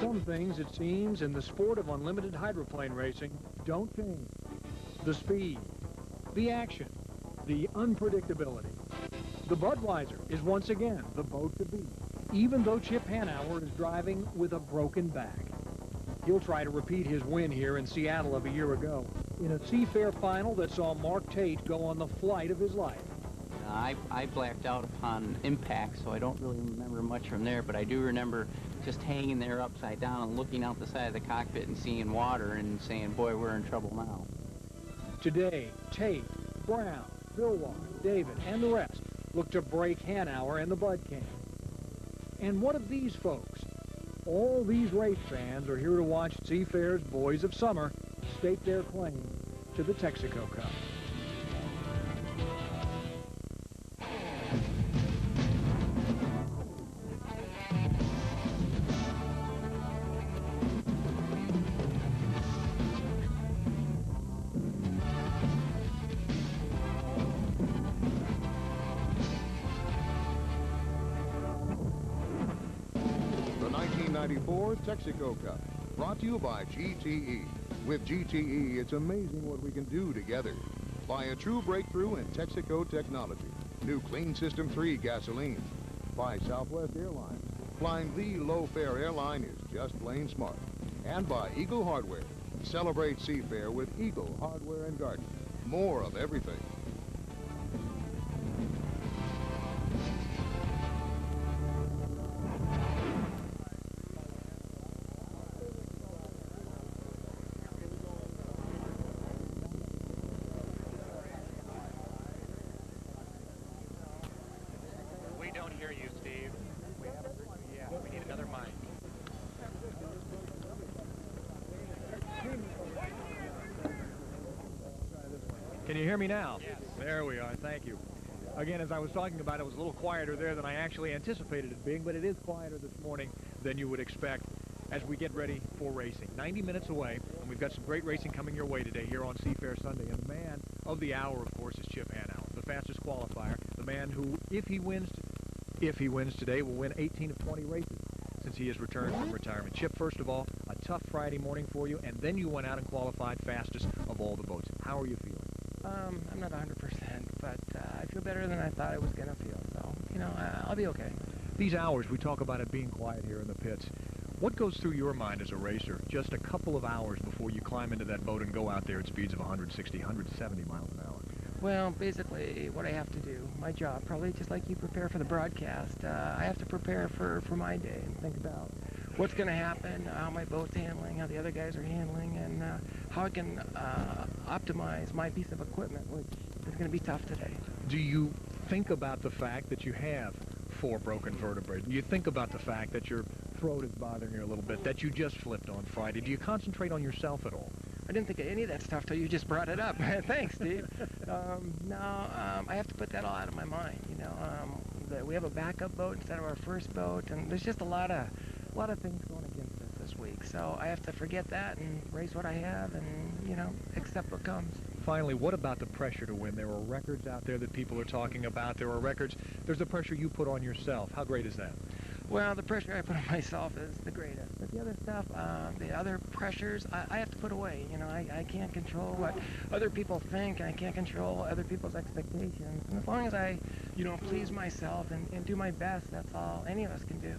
Some things, it seems, in the sport of unlimited hydroplane racing don't change. The speed, the action, the unpredictability. The Budweiser is once again the boat to beat, even though Chip Hanauer is driving with a broken back. He'll try to repeat his win here in Seattle of a year ago in a Seafair final that saw Mark Tate go on the flight of his life. I blacked out upon impact, so I don't really remember much from there, but I do remember just hanging there upside down and looking out the side of the cockpit and seeing water and saying, boy, we're in trouble now. Today, Tate, Brown, Billwater, David, and the rest look to break Hanauer and the Bud King. And what of these folks? All these race fans are here to watch Seafair's Boys of Summer stake their claim to the Texaco Cup. The 1994 Texaco Cup, brought to you by GTE. With GTE, it's amazing what we can do together. By a true breakthrough in Texaco technology. New Clean System 3 gasoline. By Southwest Airlines. Flying the low-fare airline is just plain smart. And by Eagle Hardware. Celebrate Seafair with Eagle Hardware and Garden. More of everything. Don't hear you, Steve. We need another mic. Can you hear me now? Yes. There we are. Thank you. Again, as I was talking about, it was a little quieter there than I actually anticipated it being, but it is quieter this morning than you would expect as we get ready for racing. 90 minutes away, and we've got some great racing coming your way today here on Seafair Sunday. And the man of the hour, of course, is Chip Hanauer, the fastest qualifier, the man who, if he wins today, will win 18 of 20 races since he has returned from retirement. Chip, first of all, a tough Friday morning for you, and then you went out and qualified fastest of all the boats. How are you feeling? I'm not 100%, but I feel better than I thought I was going to feel, so, you know, I'll be okay. These hours, we talk about it being quiet here in the pits. What goes through your mind as a racer just a couple of hours before you climb into that boat and go out there at speeds of 160, 170 miles an hour? Well, basically, what I have to do, my job, probably just like you prepare for the broadcast, I have to prepare for my day and think about what's going to happen, how my boat's handling, how the other guys are handling, and how I can optimize my piece of equipment, which is going to be tough today. Do you think about the fact that you have 4 broken vertebrae? Do you think about the fact that your throat is bothering you a little bit, that you just flipped on Friday? Do you concentrate on yourself at all? I didn't think of any of that stuff till you just brought it up. Thanks, Steve. I have to put that all out of my mind. You know, we have a backup boat instead of our first boat, and there's just a lot of things going against us this week. So I have to forget that and race what I have, and you know, accept what comes. Finally, what about the pressure to win? There are records out there that people are talking about. There are records. There's the pressure you put on yourself. How great is that? Well, the pressure I put on myself is the greatest. But the other stuff, the other pressures, I have to put away. You know, I can't control what other people think, and I can't control other people's expectations. And as long as I, you know, please myself and do my best, that's all any of us can do.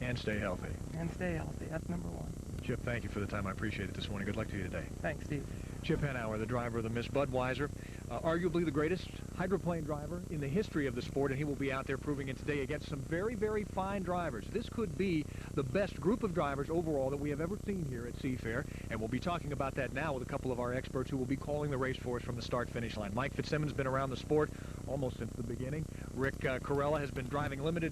And stay healthy. And stay healthy. That's number one. Chip, thank you for the time. I appreciate it this morning. Good luck to you today. Thanks, Steve. Chip Hanauer, the driver of the Miss Budweiser, arguably the greatest hydroplane driver in the history of the sport, and he will be out there proving it today against some very, very fine drivers. This could be the best group of drivers overall that we have ever seen here at Seafair, and we'll be talking about that now with a couple of our experts who will be calling the race for us from the start-finish line. Mike Fitzsimmons has been around the sport almost since the beginning. Rick Corella has been driving limited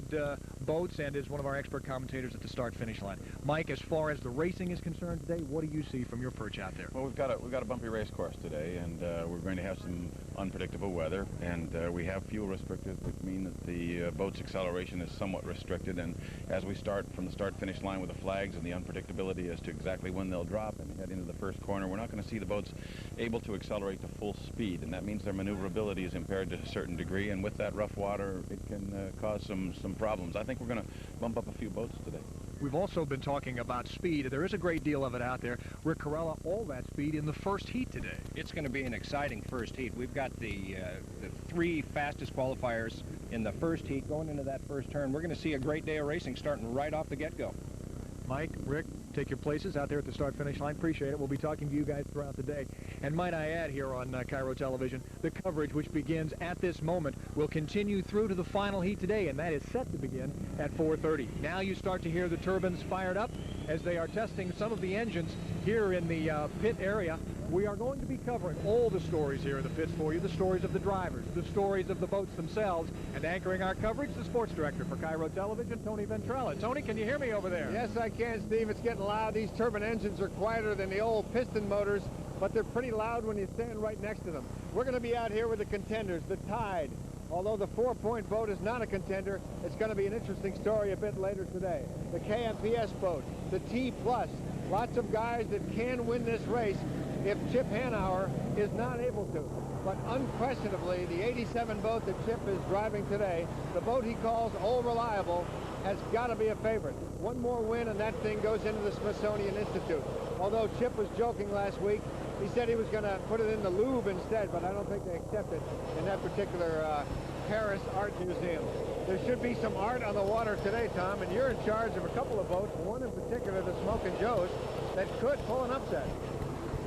boats and is one of our expert commentators at the start-finish line. Mike, as far as the racing is concerned today, what do you see from your perch out there? Well, we've got a bumpy race course today, and we're going to have some unpredictable weather, and we have fuel restricted, which mean that the boat's acceleration is somewhat restricted. And as we start from the start-finish line with the flags and the unpredictability as to exactly when they'll drop and head into the first corner, we're not going to see the boats able to accelerate to full speed, and that means their maneuverability is impaired to a certain degree. And with that rough water, it can cause some problems. I think we're going to bump up a few boats today. We've also been talking about speed. There is a great deal of it out there. Rick Corella, all that speed in the first heat today. It's going to be an exciting first heat. We've got the three fastest qualifiers in the first heat going into that first turn. We're going to see a great day of racing starting right off the get-go. Mike, Rick, take your places out there at the start-finish line. Appreciate it. We'll be talking to you guys throughout the day. And might I add here on Kiro Television, the coverage which begins at this moment will continue through to the final heat today, and that is set to begin at 4:30. Now you start to hear the turbines fired up as they are testing some of the engines here in the pit area. We are going to be covering all the stories here in the pits for you, the stories of the drivers, the stories of the boats themselves, and anchoring our coverage, the sports director for Kiro Television, Tony Ventrella. Tony, can you hear me over there? Yes, I can, Steve. It's getting loud. These turbine engines are quieter than the old piston motors, but they're pretty loud when you stand right next to them. We're going to be out here with the contenders, the Tide. Although the 4-point boat is not a contender, it's going to be an interesting story a bit later today. The KMPS boat, the T+, lots of guys that can win this race if Chip Hanauer is not able to. But unquestionably, the 87 boat that Chip is driving today, the boat he calls Old Reliable, has got to be a favorite. One more win and that thing goes into the Smithsonian Institute. Although Chip was joking last week, he said he was going to put it in the Louvre instead, but I don't think they accept it in that particular Paris Art Museum. There should be some art on the water today, Tom, and you're in charge of a couple of boats, one in particular, the Smokin' Joe's, that could pull an upset.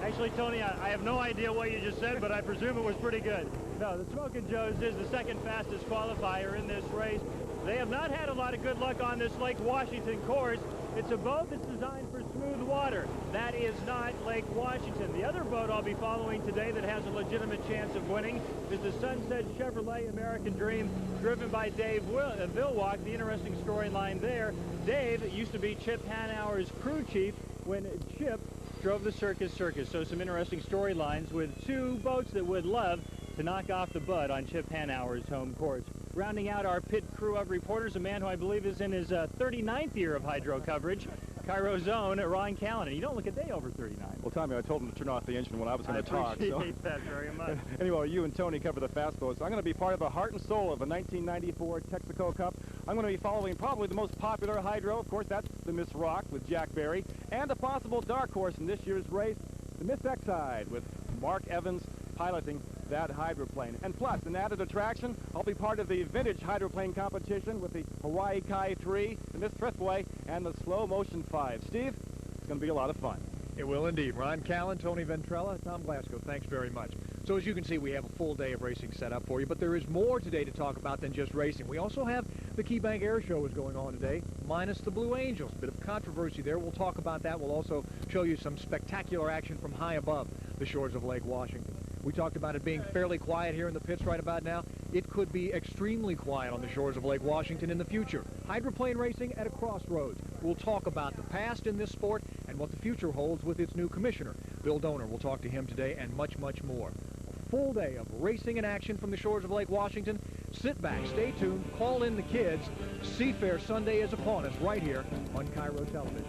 Actually, Tony, I have no idea what you just said, but I presume it was pretty good. No, the Smokin' Joe's is the second fastest qualifier in this race. They have not had a lot of good luck on this Lake Washington course. It's a boat that's designed for smooth water. That is not Lake Washington. The other boat I'll be following today that has a legitimate chance of winning is the Sunset Chevrolet American Dream, driven by Dave Vilwalk. The interesting storyline there, Dave used to be Chip Hanauer's crew chief when Chip drove the Circus. So some interesting storylines with two boats that would love to knock off the bud on Chip Hanauer's home course. Rounding out our pit crew of reporters, a man who I believe is in his 39th year of hydro coverage, Kiro's own Ron Callan. You don't look a day over 39. Well, Tommy, I told him to turn off the engine when I was going to talk. I appreciate that very much. Anyway, you and Tony cover the fast boats. I'm going to be part of the heart and soul of the 1994 Texaco Cup. I'm going to be following probably the most popular hydro. Of course, that's the Miss Rock with Jack Berry, and a possible dark horse in this year's race, the Miss Exide with Mark Evans piloting that hydroplane. And plus, an added attraction, I'll be part of the vintage hydroplane competition with the Hawaii Kai 3, the Miss Thriftway, and the Slow Motion 5. Steve, it's going to be a lot of fun. It will indeed. Ron Callan, Tony Ventrella, Tom Glasgow, thanks very much. So as you can see, we have a full day of racing set up for you, but there is more today to talk about than just racing. We also have the Key Bank Air Show is going on today, minus the Blue Angels. A bit of controversy there. We'll talk about that. We'll also show you some spectacular action from high above the shores of Lake Washington. We talked about it being fairly quiet here in the pits right about now. It could be extremely quiet on the shores of Lake Washington in the future. Hydroplane racing at a crossroads. We'll talk about the past in this sport and what the future holds with its new commissioner, Bill Donor. We'll talk to him today and much, much more. A full day of racing and action from the shores of Lake Washington. Sit back, stay tuned, call in the kids. Seafair Sunday is upon us right here on Kiro Television.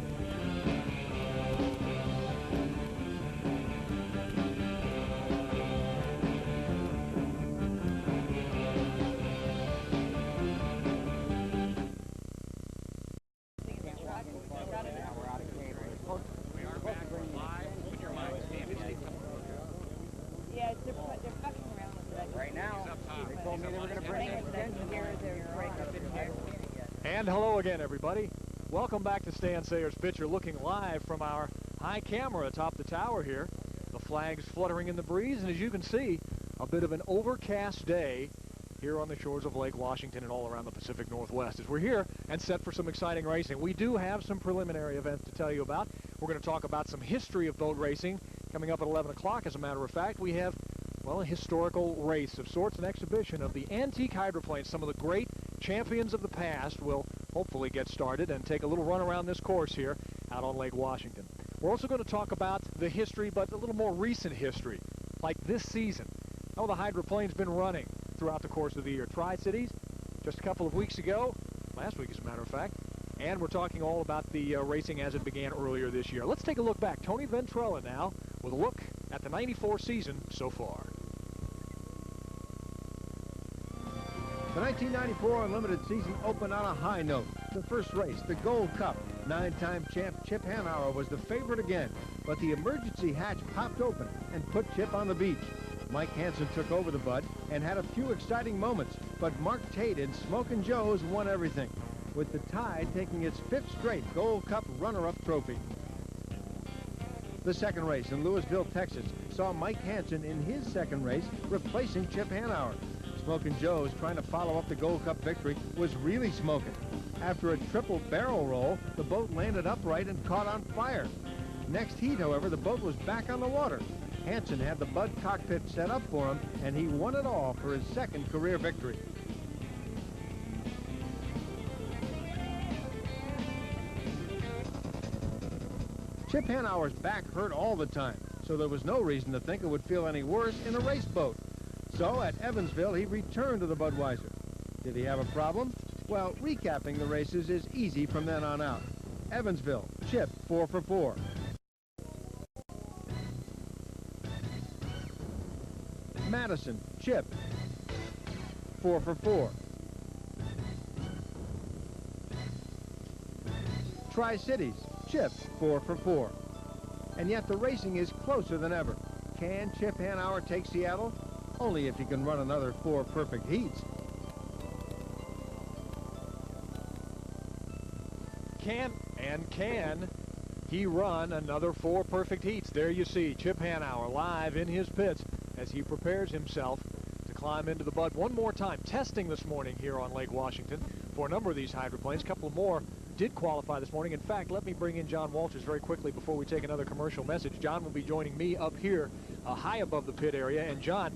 And hello again, everybody. Welcome back to Stan Sayers' Picture, looking live from our high camera atop the tower here. The flags fluttering in the breeze, and as you can see, a bit of an overcast day here on the shores of Lake Washington and all around the Pacific Northwest as we're here and set for some exciting racing. We do have some preliminary events to tell you about. We're going to talk about some history of boat racing coming up at 11 o'clock. As a matter of fact, we have, well, a historical race of sorts, an exhibition of the antique hydroplanes. Some of the great champions of the past will hopefully get started and take a little run around this course here out on Lake Washington. We're also going to talk about the history, but a little more recent history, like this season. How the hydroplane's been running throughout the course of the year. Tri-Cities, just a couple of weeks ago, last week as a matter of fact, and we're talking all about the racing as it began earlier this year. Let's take a look back. Tony Ventrella now with a look at the 94 season so far. The 1994 Unlimited season opened on a high note. The first race, the Gold Cup, Nine-time champ Chip Hanauer was the favorite again, but the emergency hatch popped open and put Chip on the beach. Mike Hansen took over the Bud and had a few exciting moments, but Mark Tate and Smokin' Joe's won everything, with the Tide taking its 5th straight Gold Cup runner-up trophy. The second race in Louisville, Texas, saw Mike Hansen in his second race replacing Chip Hanauer. Smokin' Joe's, trying to follow up the Gold Cup victory, was really smoking. After a triple barrel roll, the boat landed upright and caught on fire. Next heat, however, the boat was back on the water. Hansen had the Bud cockpit set up for him, and he won it all for his second career victory. Chip Hanauer's back hurt all the time, so there was no reason to think it would feel any worse in a race boat. So at Evansville, he returned to the Budweiser. Did he have a problem? Well, recapping the races is easy from then on out. Evansville, Chip 4 for 4. Madison, Chip 4 for 4. Tri-Cities, Chip 4 for 4. And yet the racing is closer than ever. Can Chip Hanauer take Seattle? Only if he can run another 4 perfect heats. Can he run another 4 perfect heats? There you see Chip Hanauer live in his pits as he prepares himself to climb into the Bud one more time. Testing this morning here on Lake Washington for a number of these hydroplanes. A couple more did qualify this morning. In fact, let me bring in John Walters very quickly before we take another commercial message. John will be joining me up here high above the pit area. And John,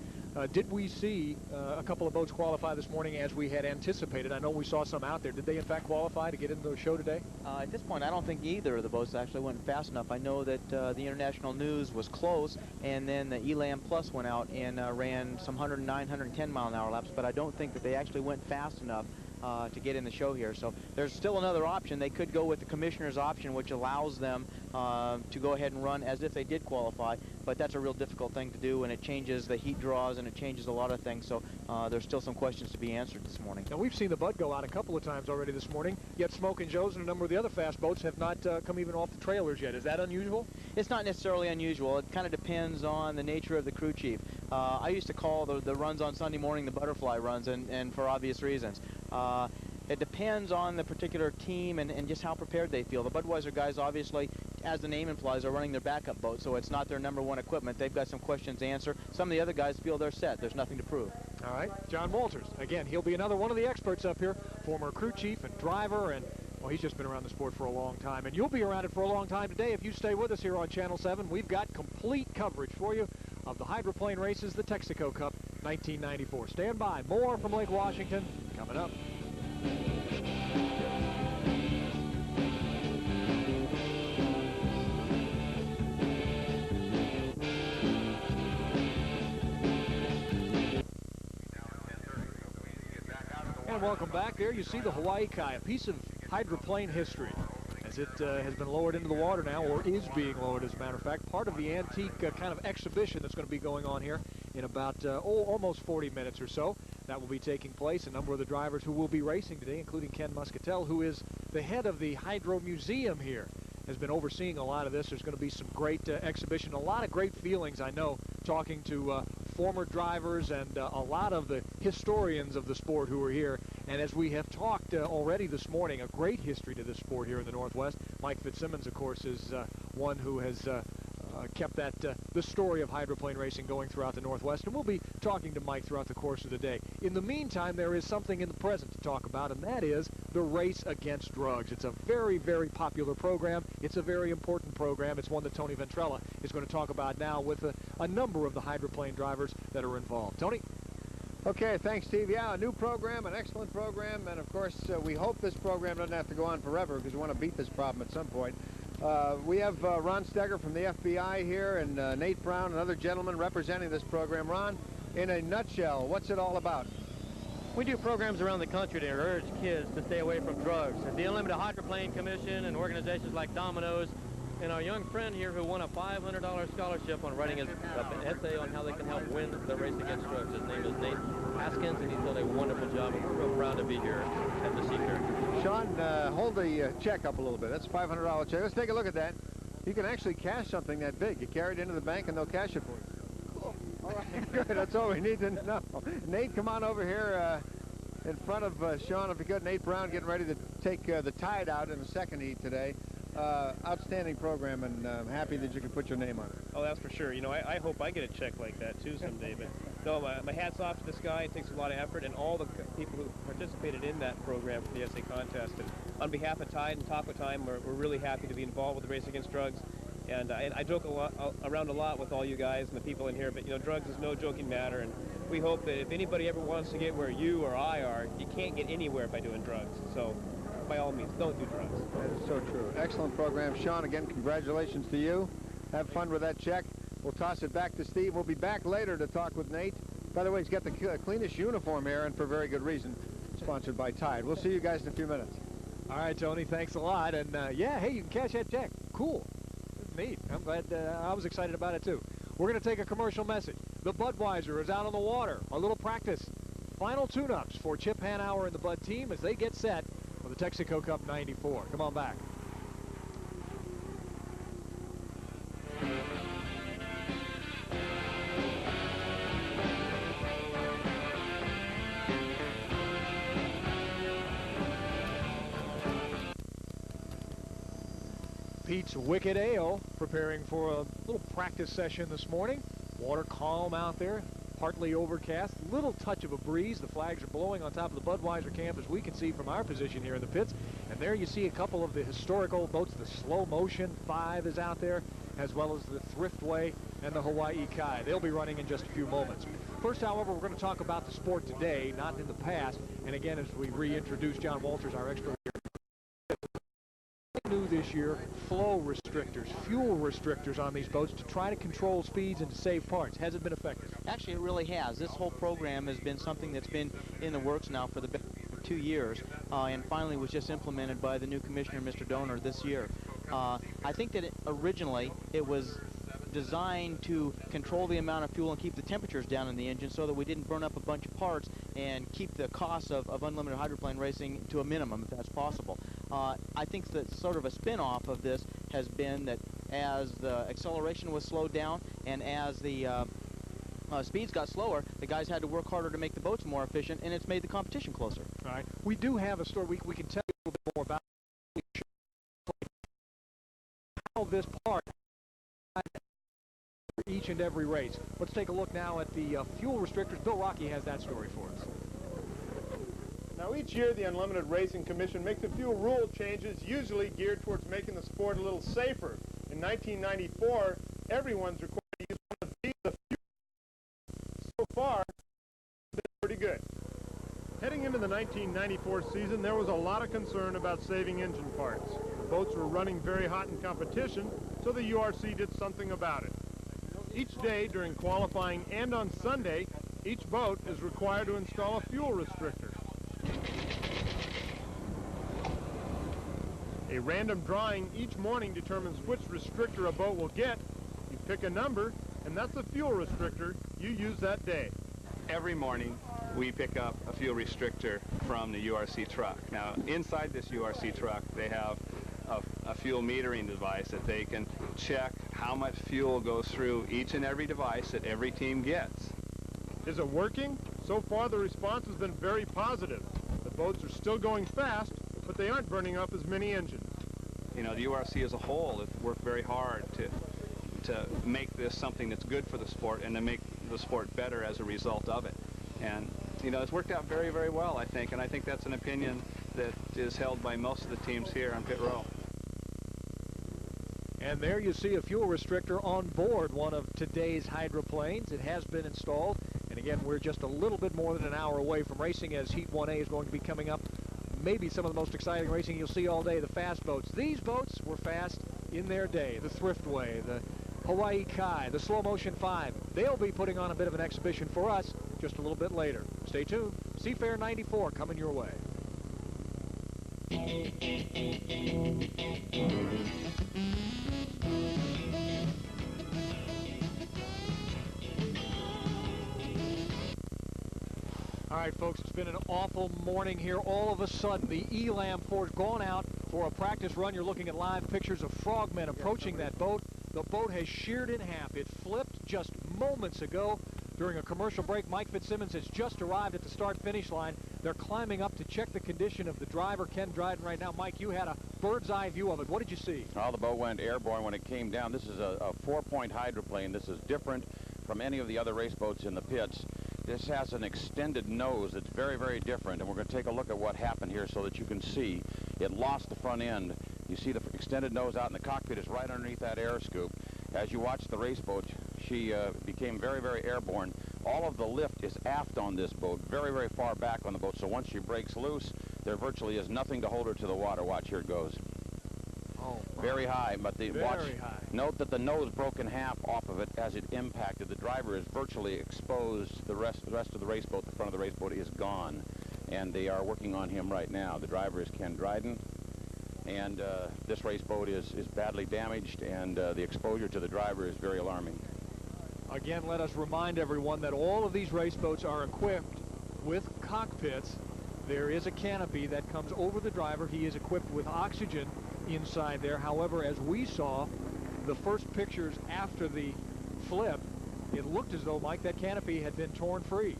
did we see a couple of boats qualify this morning as we had anticipated? I know we saw some out there. Did they in fact qualify to get into the show today? At this point, I don't think either of the boats actually went fast enough. I know that the International News was close, and then the Elam Plus went out and ran some 109, 110 mile an hour laps, but I don't think that they actually went fast enough to get in the show here. So there's still another option. They could go with the commissioner's option, which allows them to go ahead and run as if they did qualify, but that's a real difficult thing to do, and it changes the heat draws and it changes a lot of things. So there's still some questions to be answered this morning. Now, we've seen the Bud go out a couple of times already this morning, yet Smokin' Joe's and a number of the other fast boats have not come even off the trailers yet. Is that unusual? It's not necessarily unusual. It kind of depends on the nature of the crew chief. I used to call the runs on Sunday morning the butterfly runs, and for obvious reasons. It depends on the particular team and just how prepared they feel. The Budweiser guys, obviously, as the name implies, are running their backup boat, so it's not their #1 equipment. They've got some questions to answer. Some of the other guys feel they're set. There's nothing to prove. All right, John Walters. Again, he'll be another one of the experts up here, former crew chief and driver, and well, he's just been around the sport for a long time, and you'll be around it for a long time today if you stay with us here on Channel 7. We've got complete coverage for you of the hydroplane races, the Texaco Cup 1994. Stand by. More from Lake Washington coming up. And welcome back. There you see the Hawaii Kai, a piece of hydroplane history, as it has been lowered into the water now, or is being lowered, as a matter of fact. Part of the antique kind of exhibition that's going to be going on here in about almost 40 minutes or so. That will be taking place. A number of the drivers who will be racing today, including Ken Muscatel, who is the head of the Hydro Museum here, has been overseeing a lot of this. There's going to be some great exhibition, a lot of great feelings, I know, talking to former drivers and a lot of the historians of the sport who are here. And as we have talked already this morning, a great history to this sport here in the Northwest. Mike Fitzsimmons, of course, is one who has kept that the story of hydroplane racing going throughout the Northwest, and we'll be talking to Mike throughout the course of the day. In the meantime, there is something in the present to talk about, and that is the race against drugs. It's a very, very popular program. It's a very important program. It's one that Tony Ventrella is going to talk about now with a number of the hydroplane drivers that are involved. Tony? Okay, thanks, Steve. Yeah, a new program, an excellent program, and of course, we hope this program doesn't have to go on forever because we want to beat this problem at some point. We have Ron Steger from the FBI here and Nate Brown, another gentleman representing this program. Ron, in a nutshell, what's it all about? We do programs around the country to urge kids to stay away from drugs. The Unlimited Hydroplane Commission and organizations like Domino's, and our young friend here who won a $500 scholarship on writing an essay on how they can help win the race against drugs. His name is Nate Haskins, and he's done a wonderful job. We're real proud to be here at the Seafair. Sean, hold the check up a little bit. That's a $500 check. Let's take a look at that. You can actually cash something that big. You carry it into the bank and they'll cash it for you. Cool. All right, good. That's all we need to know. Nate, come on over here in front of Sean, if you could. Nate Brown getting ready to take the Tide out in the second heat today. Outstanding program, and I'm happy that you could put your name on it. Oh, that's for sure. You know, I hope I get a check like that too someday. But no, my hat's off to this guy. It takes a lot of effort, and all the people who participated in that program for the SA contest. And on behalf of Tide and Taco Time, we're really happy to be involved with the Race Against Drugs. And I joke around a lot with all you guys and the people in here, but you know, drugs is no joking matter. And we hope that if anybody ever wants to get where you or I are, you can't get anywhere by doing drugs. So by all means, don't do drugs. That is so true. Excellent program. Sean, again, congratulations to you. Have fun with that check. We'll toss it back to Steve. We'll be back later to talk with Nate. By the way, he's got the cleanest uniform here, and for very good reason. Sponsored by Tide. We'll see you guys in a few minutes. All right, Tony, thanks a lot. And yeah, hey, you can cash that check. Cool. Neat. I'm glad. I was excited about it, too. We're going to take a commercial message. The Budweiser is out on the water. A little practice. Final tune-ups for Chip Hanauer and the Bud team as they get set for the Texaco Cup 94. Come on back. Pete's Wicked Ale preparing for a little practice session this morning. Water calm out there, partly overcast, little touch of a breeze. The flags are blowing on top of the Budweiser camp, as we can see from our position here in the pits. And there you see a couple of the historical boats. The Slow Motion 5 is out there, as well as the Thriftway and the Hawaii Kai. They'll be running in just a few moments. First, however, we're going to talk about the sport today, not in the past. And again, as we reintroduce John Walters, our extra new this year, flow restrictors, fuel restrictors on these boats to try to control speeds and to save parts. Has it been effective? Actually, it really has. This whole program has been something that's been in the works now for the 2 years, and finally was just implemented by the new commissioner, Mr. Donor, this year. I think that originally it was designed to control the amount of fuel and keep the temperatures down in the engine so that we didn't burn up a bunch of parts and keep the cost of unlimited hydroplane racing to a minimum, if that's possible. I think that sort of a spin-off of this has been that as the acceleration was slowed down and as the speeds got slower, the guys had to work harder to make the boats more efficient, and it's made the competition closer. All right. We do have a story. We can tell you a little bit more about how this part for each and every race. Let's take a look now at the fuel restrictors. Bill Rocky has that story for us. Now, each year, the Unlimited Racing Commission makes a few rule changes, usually geared towards making the sport a little safer. In 1994, everyone's required to use one of these fuel. So far, it's pretty good. Heading into the 1994 season, there was a lot of concern about saving engine parts. The boats were running very hot in competition, so the URC did something about it. Each day during qualifying and on Sunday, each boat is required to install a fuel restrictor. A random drawing each morning determines which restrictor a boat will get. You pick a number, and that's the fuel restrictor you use that day. Every morning, we pick up a fuel restrictor from the URC truck. Now, inside this URC truck, they have a fuel metering device that they can check how much fuel goes through each and every device that every team gets. Is it working? So far, the response has been very positive. The boats are still going fast, but they aren't burning up as many engines. You know, the URC as a whole has worked very hard to make this something that's good for the sport and to make the sport better as a result of it. And, you know, it's worked out very, very well, I think, and I think that's an opinion that is held by most of the teams here on pit row. And there you see a fuel restrictor on board one of today's hydroplanes. It has been installed. And again, we're just a little bit more than an hour away from racing, as Heat 1A is going to be coming up. Maybe some of the most exciting racing you'll see all day, the fast boats. These boats were fast in their day. The Thriftway, the Hawaii Kai, the Slow Motion 5. They'll be putting on a bit of an exhibition for us just a little bit later. Stay tuned. Seafair 94 coming your way. All right, folks, it's been an awful morning here. All of a sudden, the Elam Force gone out for a practice run. You're looking at live pictures of frogmen approaching that boat. The boat has sheared in half. It flipped just moments ago during a commercial break. Mike Fitzsimmons has just arrived at the start-finish line. They're climbing up to check the condition of the driver, Ken Dryden, right now. Mike, you had a bird's-eye view of it. What did you see? Well, the boat went airborne when it came down. This is a 4-point hydroplane. This is different from any of the other race boats in the pits. This has an extended nose. It's very, very different, and we're going to take a look at what happened here so that you can see. It lost the front end. You see the extended nose out, and the cockpit is right underneath that air scoop. As you watch the race boat, she became very, very airborne. All of the lift is aft on this boat, very, very far back on the boat, so once she breaks loose, there virtually is nothing to hold her to the water. Watch, here it goes. Oh, very high, but watch. High. Note that the nose broke in half off of it as it impacted. The driver is virtually exposed. The rest of the race boat, the front of the race boat, is gone, and they are working on him right now. The driver is Ken Dryden, and this race boat is badly damaged, and the exposure to the driver is very alarming. Again, let us remind everyone that all of these race boats are equipped with cockpits. There is a canopy that comes over the driver. He is equipped with oxygen inside there. However, as we saw the first pictures after the flip, it looked as though, Mike, that canopy had been torn free.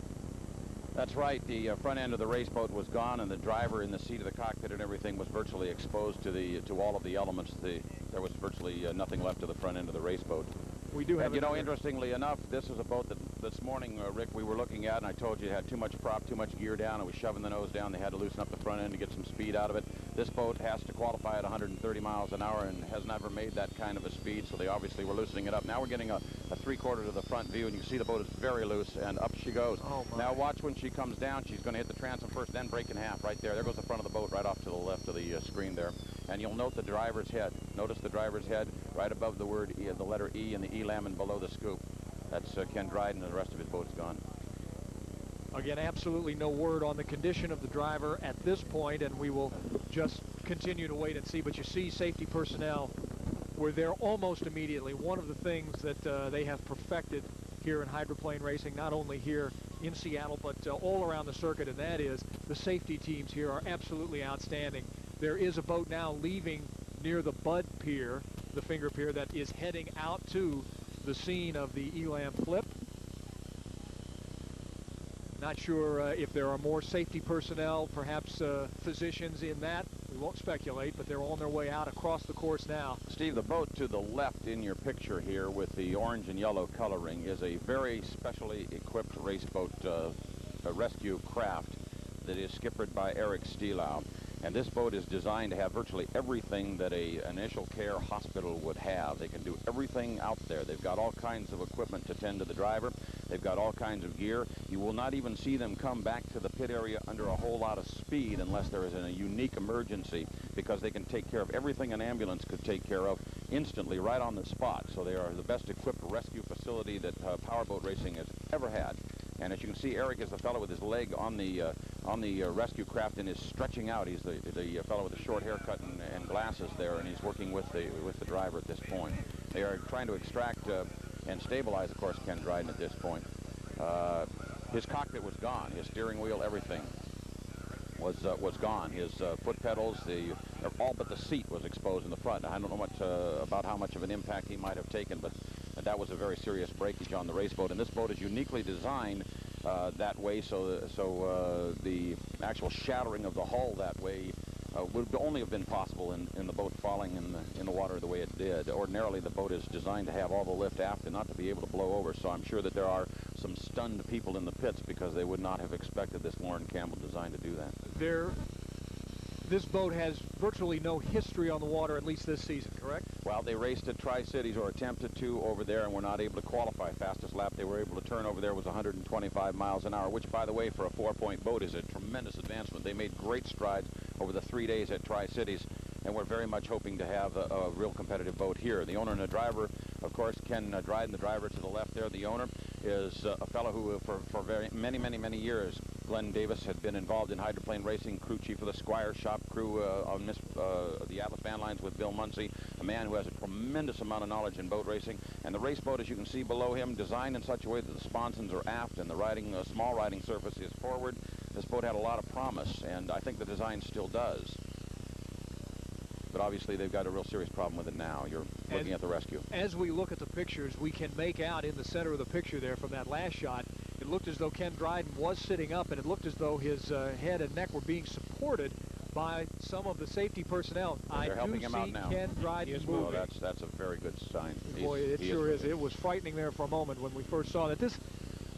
That's right. The front end of the race boat was gone, and the driver in the seat of the cockpit and everything was virtually exposed to all of the elements. There was virtually nothing left of the front end of the race boat. We do have, and you know, interestingly enough, this is a boat that this morning, Rick, we were looking at, and I told you it had too much prop, too much gear down. It was shoving the nose down. They had to loosen up the front end to get some speed out of it. This boat has to qualify at 130 miles an hour and has never made that kind of a speed, so they obviously were loosening it up. Now we're getting a 3/4 to the front view, and you can see the boat is very loose, and up she goes. Oh, now watch when she comes down. She's going to hit the transom first, then break in half right there. There goes the front of the boat right off to the left of the screen there. And you'll note the driver's head. Notice the driver's head right above the word E, the letter E in the Elam and below the scoop. That's Ken Dryden, and the rest of his boat's gone. Again, absolutely no word on the condition of the driver at this point, and we will just continue to wait and see. But you see safety personnel were there almost immediately. One of the things that they have perfected here in hydroplane racing, not only here in Seattle, but all around the circuit, and that is the safety teams here are absolutely outstanding. There is a boat now leaving near the Bud Pier, the finger pier, that is heading out to the scene of the Elam flip. Not sure if there are more safety personnel, perhaps physicians in that. We won't speculate, but they're on their way out across the course now. Steve, the boat to the left in your picture here with the orange and yellow coloring is a very specially equipped race boat, a rescue craft that is skippered by Eric Steelau. And this boat is designed to have virtually everything that an initial care hospital would have. They can do everything out there. They've got all kinds of equipment to tend to the driver. They've got all kinds of gear. You will not even see them come back to the pit area under a whole lot of speed unless there is a unique emergency, because they can take care of everything an ambulance could take care of instantly right on the spot. So they are the best equipped rescue facility that powerboat racing has ever had. And as you can see, Eric is the fellow with his leg on the rescue craft and is stretching out. He's the fellow with the short haircut and glasses there, and he's working with the driver at this point. They are trying to extract and stabilize, of course, Ken Dryden at this point. His cockpit was gone. His steering wheel, everything was gone. His foot pedals, all but the seat was exposed in the front. I don't know much about how much of an impact he might have taken, but that was a very serious breakage on the race boat. And this boat is uniquely designed that way, so the actual shattering of the hull that way would only have been possible in the boat falling in the water the way it did. Ordinarily, the boat is designed to have all the lift aft and not to be able to blow over, so I'm sure that there are some stunned people in the pits because they would not have expected this Warren Campbell design to do that. This boat has virtually no history on the water, at least this season, correct? Well, they raced at Tri-Cities, or attempted to, over there, and were not able to qualify. Fastest lap they were able to turn over there was 125 miles an hour, which, by the way, for a 4-point boat is a tremendous advancement. They made great strides over the 3 days at Tri-Cities, and we're very much hoping to have a real competitive boat here. The owner and the driver, of course, Ken Dryden, the driver to the left there, the owner, is a fellow who, for many years, Glenn Davis had been involved in hydroplane racing, crew chief of the Squire Shop crew on the Atlas Van Lines with Bill Munsey, a man who has a tremendous amount of knowledge in boat racing. And the race boat, as you can see below him, designed in such a way that the sponsons are aft and the small riding surface is forward. This boat had a lot of promise, and I think the design still does. But obviously they've got a real serious problem with it now. You're looking at the rescue. As we look at the pictures, we can make out in the center of the picture there from that last shot, it looked as though Ken Dryden was sitting up, and it looked as though his head and neck were being supported by some of the safety personnel. They're helping him out now. Ken Dryden moving. Oh, that's a very good sign. Boy, it sure is. It was frightening there for a moment when we first saw that. This,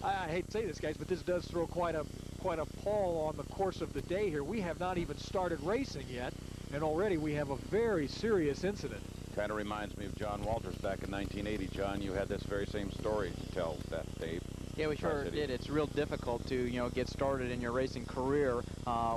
I hate to say this, guys, but this does throw quite a pall on the course of the day here. We have not even started racing yet, and already we have a very serious incident. Kind of reminds me of John Walters back in 1980. John, you had this very same story to tell that day. Yeah, we sure did. It's real difficult to, get started in your racing career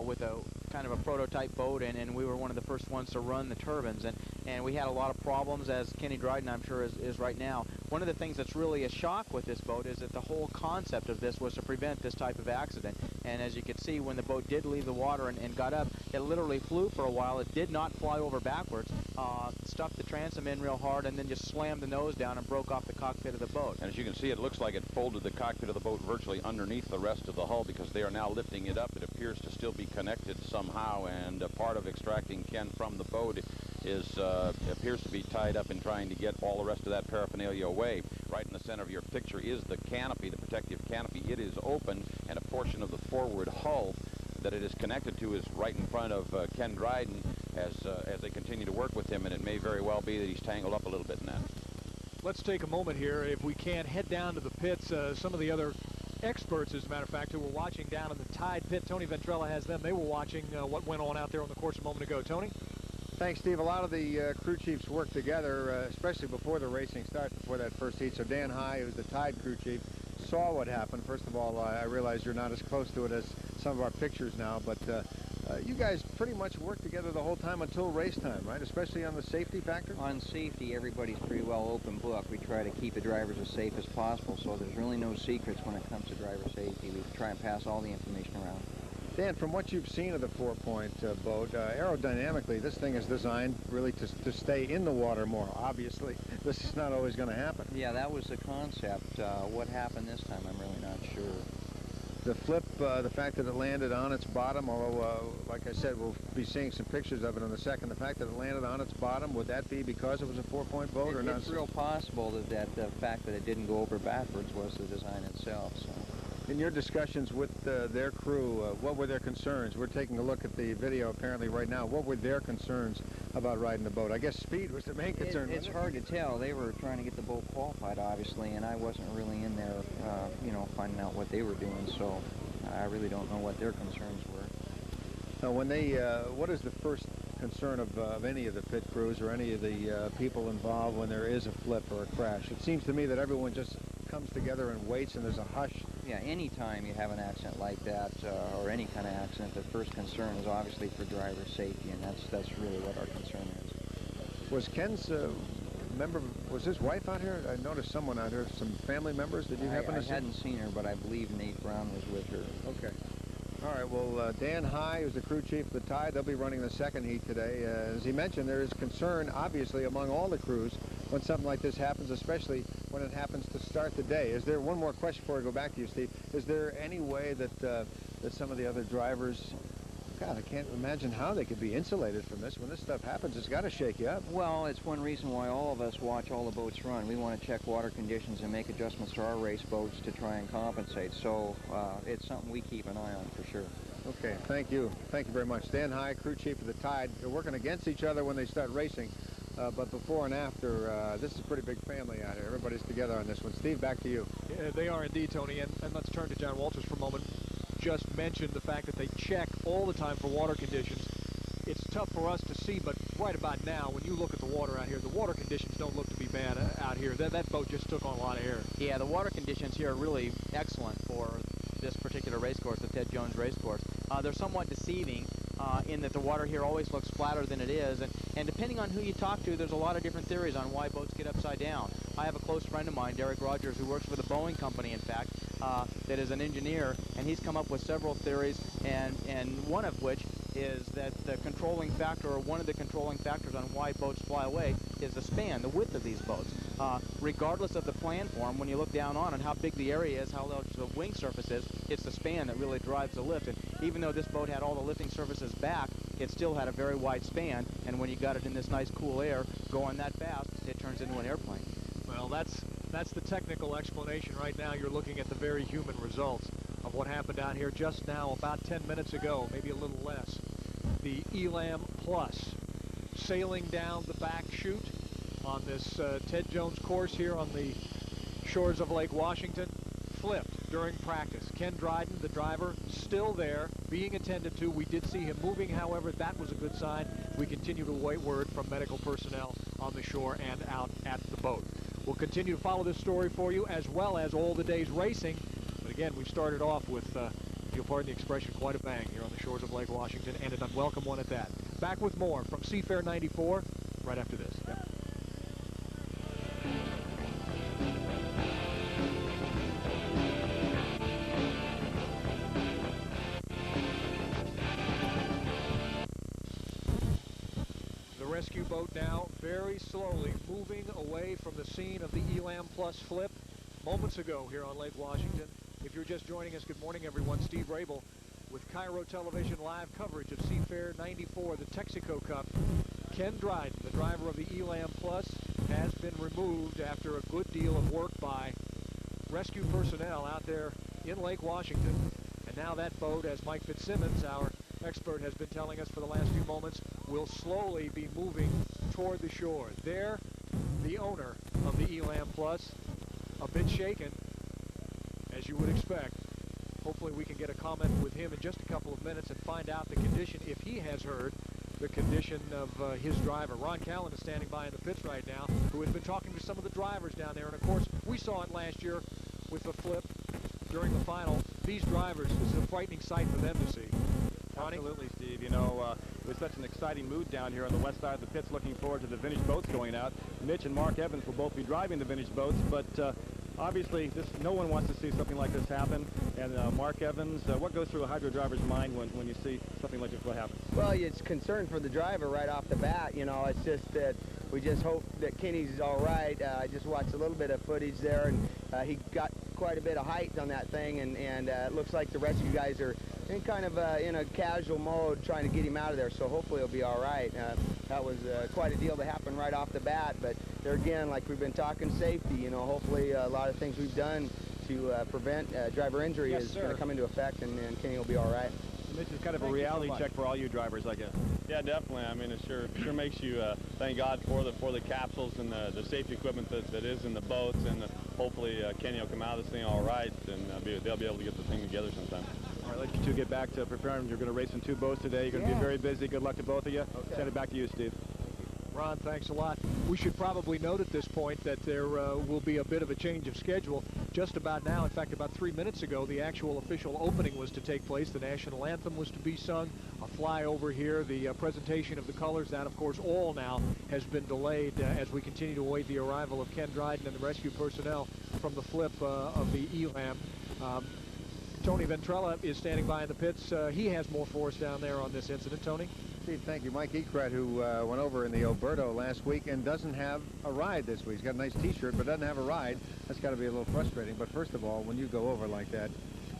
with a kind of a prototype boat, and we were one of the first ones to run the turbines, and we had a lot of problems, as Kenny Dryden, I'm sure, is right now. One of the things that's really a shock with this boat is that the whole concept of this was to prevent this type of accident. And as you can see, when the boat did leave the water and got up, it literally flew for a while. It did not fly over backwards, stuck the transom in real hard, and then just slammed the nose down and broke off the cockpit of the boat. And as you can see, it looks like it folded the cockpit of the boat virtually underneath the rest of the hull, because they are now lifting it up. It appears to still be connected somehow, and part of extracting Ken from the boat appears to be tied up in trying to get all the rest of that paraphernalia away. Right in the center of your picture is the canopy, the protective canopy. It is open, and a portion of the forward hull that it is connected to is right in front of Ken Dryden as they continue to work with him, and it may very well be that he's tangled up a little bit in that. Let's take a moment here, if we can, head down to the pits. Some of the other experts, as a matter of fact, who were watching down in the Tide pit. Tony Ventrella has them. They were watching what went on out there on the course a moment ago. Tony? Thanks, Steve. A lot of the crew chiefs work together, especially before the racing starts, before that first heat. So Dan High, who's the Tide crew chief, saw what happened. First of all, I realize you're not as close to it as some of our pictures now, but you guys pretty much work together the whole time until race time, right? Especially on the safety factor? On safety, everybody's pretty well open book. We try to keep the drivers as safe as possible, so there's really no secrets when it comes to driver safety. We try and pass all the information around. Dan, from what you've seen of the 4-point boat, aerodynamically, this thing is designed really to stay in the water more. Obviously, this is not always going to happen. Yeah, that was the concept. What happened this time, I'm really not sure. The flip, the fact that it landed on its bottom, although, like I said, we'll be seeing some pictures of it in a second, the fact that it landed on its bottom, would that be because it was a 4-point boat or not? It's real possible that the fact that it didn't go over backwards was the design itself. So. In your discussions with their crew, what were their concerns? We're taking a look at the video apparently right now. What were their concerns about riding the boat? I guess speed was the main concern. It's hard to tell. They were trying to get the boat qualified, obviously, and I wasn't really in there, finding out what they were doing, so I really don't know what their concerns were. Now, when they, what is the first concern of any of the pit crews or any of the people involved when there is a flip or a crash? It seems to me that everyone just comes together and waits, and there's a hush. Yeah, any time you have an accident like that, or any kind of accident, the first concern is obviously for driver safety, and that's really what our concern is. Was Ken's was his wife out here? I noticed someone out here, some family members. Did you happen to see? I hadn't seen her, but I believe Nate Brown was with her. Okay. All right, well, Dan High, who's the crew chief of the Tide, they'll be running the second heat today. As he mentioned, there is concern, obviously, among all the crews when something like this happens, especially when it happens to start the day. Is there, one more question before I go back to you, Steve, is there any way that, that some of the other drivers, God, I can't imagine how they could be insulated from this. When this stuff happens, it's got to shake you up. Well, it's one reason why all of us watch all the boats run. We want to check water conditions and make adjustments to our race boats to try and compensate. So it's something we keep an eye on for sure. Okay, thank you. Thank you very much. Dan High, crew chief of the Tide. They're working against each other when they start racing, but before and after, this is a pretty big family out here. Everybody's together on this one. Steve, back to you. Yeah, they are indeed, Tony, and let's turn to John Walters for a moment. Just mentioned the fact that they check all the time for water conditions. It's tough for us to see, but right about now, when you look at the water out here, the water conditions don't look to be bad out here. That boat just took on a lot of air. Yeah, the water conditions here are really excellent for this particular race course, the Ted Jones race course. They're somewhat deceiving in that the water here always looks flatter than it is, and depending on who you talk to, there's a lot of different theories on why boats get upside down. I have a close friend of mine, Derek Rogers, who works for the Boeing company, in fact. that is an engineer, and he's come up with several theories, and one of which is that the controlling factor, or one of the controlling factors on why boats fly away, is the span, the width of these boats. Regardless of the plan form, when you look down on it, how big the area is, how large the wing surface is, it's the span that really drives the lift. And even though this boat had all the lifting surfaces back, it still had a very wide span, and when you got it in this nice cool air going that fast, it turns into an airplane. Well, that's the technical explanation. Right now you're looking at the very human results of what happened down here just now, about 10 minutes ago, maybe a little less. The Elam Plus sailing down the back chute on this Ted Jones course here on the shores of Lake Washington, flipped during practice. Ken Dryden, the driver, still there, being attended to. We did see him moving, however, that was a good sign. We continue to await word from medical personnel on the shore and out at the boat. We'll continue to follow this story for you, as well as all the day's racing. But again, we've started off with, if you'll pardon the expression, quite a bang here on the shores of Lake Washington, and an unwelcome one at that. Back with more from Seafair 94 right after this. Yep. Rescue boat now very slowly moving away from the scene of the Elam Plus flip moments ago here on Lake Washington. If you're just joining us, good morning everyone. Steve Rabel with Kiro Television live coverage of Seafair 94, the Texaco Cup. Ken Dryden, the driver of the Elam Plus, has been removed after a good deal of work by rescue personnel out there in Lake Washington. And now that boat, as Mike Fitzsimmons, our expert, has been telling us for the last few moments, will slowly be moving toward the shore. There, the owner of the Elam Plus, a bit shaken, as you would expect. Hopefully we can get a comment with him in just a couple of minutes and find out the condition, if he has heard, the condition of his driver. Ron Callan is standing by in the pits right now, who has been talking to some of the drivers down there. And of course, we saw it last year with the flip during the final. These drivers, this is a frightening sight for them to see. Ronnie? Absolutely, Steve. You know, it was such an exciting mood down here on the west side of the pits, looking forward to the vintage boats going out. Mitch and Mark Evans will both be driving the vintage boats, but obviously no one wants to see something like this happen. And Mark Evans, what goes through a hydro driver's mind when you see something like this will happen? Well, it's concern for the driver right off the bat. You know, it's just that we just hope that Kenny's all right. I just watched a little bit of footage there, and he got quite a bit of height on that thing, and it looks like the rescue guys are in kind of in a casual mode trying to get him out of there, so hopefully he'll be all right. That was quite a deal to happen right off the bat, but there again, like we've been talking safety, you know, hopefully a lot of things we've done to prevent driver injury is going to come into effect, and Kenny will be all right. This is kind of a reality check for all you drivers, I guess. Yeah, definitely. I mean, it sure makes you thank God for the capsules and the safety equipment that is in the boats, and hopefully Kenny will come out of this thing all right, and they'll be able to get the thing together sometime. All right, let you two get back to preparing. You're going to race in two boats today. You're going to be very busy. Good luck to both of you. Okay. Send it back to you, Steve. Ron, thanks a lot. We should probably note at this point that there will be a bit of a change of schedule just about now. In fact, about 3 minutes ago, the actual official opening was to take place. The national anthem was to be sung. A flyover here, the presentation of the colors. That, of course, all now has been delayed as we continue to await the arrival of Ken Dryden and the rescue personnel from the flip of the Elam. Tony Ventrella is standing by in the pits. He has more for us down there on this incident. Tony? Steve, thank you. Mike Ekrat, who went over in the Oberto last week and doesn't have a ride this week. He's got a nice T-shirt, but doesn't have a ride. That's got to be a little frustrating. But first of all, when you go over like that,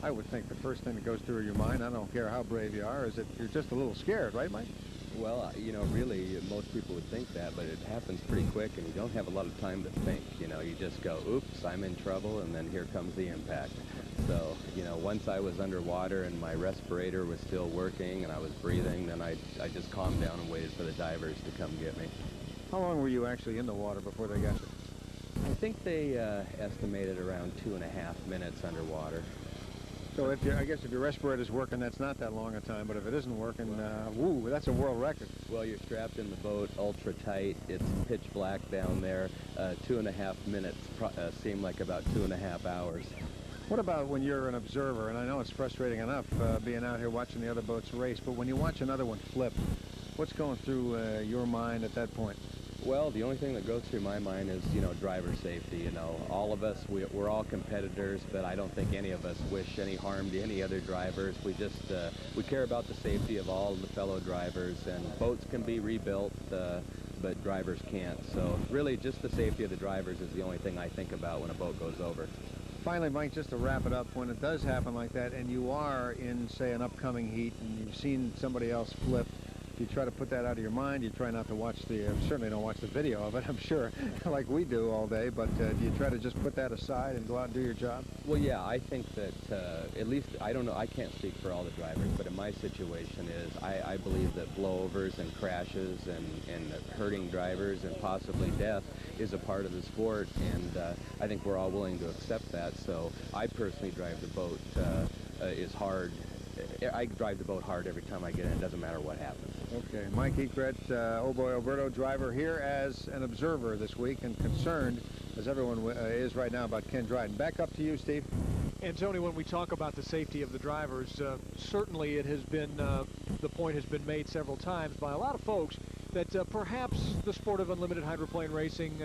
I would think the first thing that goes through your mind, I don't care how brave you are, is that you're just a little scared, right, Mike? Well, you know, really, most people would think that, but it happens pretty quick, and you don't have a lot of time to think. You know, you just go, oops, I'm in trouble, and then here comes the impact. So, you know, once I was underwater and my respirator was still working and I was breathing, then I just calmed down and waited for the divers to come get me. How long were you actually in the water before they got you? I think they estimated around 2.5 minutes underwater. So I guess if your respirator's working, that's not that long a time, but if it isn't working, woo, that's a world record. Well, you're strapped in the boat ultra tight. It's pitch black down there. 2.5 minutes seem like about 2.5 hours. What about when you're an observer? And I know it's frustrating enough being out here watching the other boats race, but when you watch another one flip, what's going through your mind at that point? Well, the only thing that goes through my mind is, driver safety. All of us, we're all competitors, but I don't think any of us wish any harm to any other drivers. We just, we care about the safety of all the fellow drivers, and boats can be rebuilt, but drivers can't. So really just the safety of the drivers is the only thing I think about when a boat goes over. Finally, Mike, just to wrap it up, when it does happen like that and you are in, say, an upcoming heat and you've seen somebody else flip, you try to put that out of your mind. You try not to watch the, certainly don't watch the video of it, I'm sure, like we do all day, but do you try to just put that aside and go out and do your job? Well, yeah, I think that at least, I don't know, I can't speak for all the drivers, but in my situation is I believe that blowovers and crashes and hurting drivers and possibly death is a part of the sport, and I think we're all willing to accept that. So I personally drive the boat is hard. I drive the boat hard every time I get in. It doesn't matter what happens. Okay, Mike Ekret, Oh Boy Alberto driver, here as an observer this week and concerned, as everyone is right now, about Ken Dryden. Back up to you, Steve. And Tony, when we talk about the safety of the drivers, certainly it has been, the point has been made several times by a lot of folks that perhaps the sport of unlimited hydroplane racing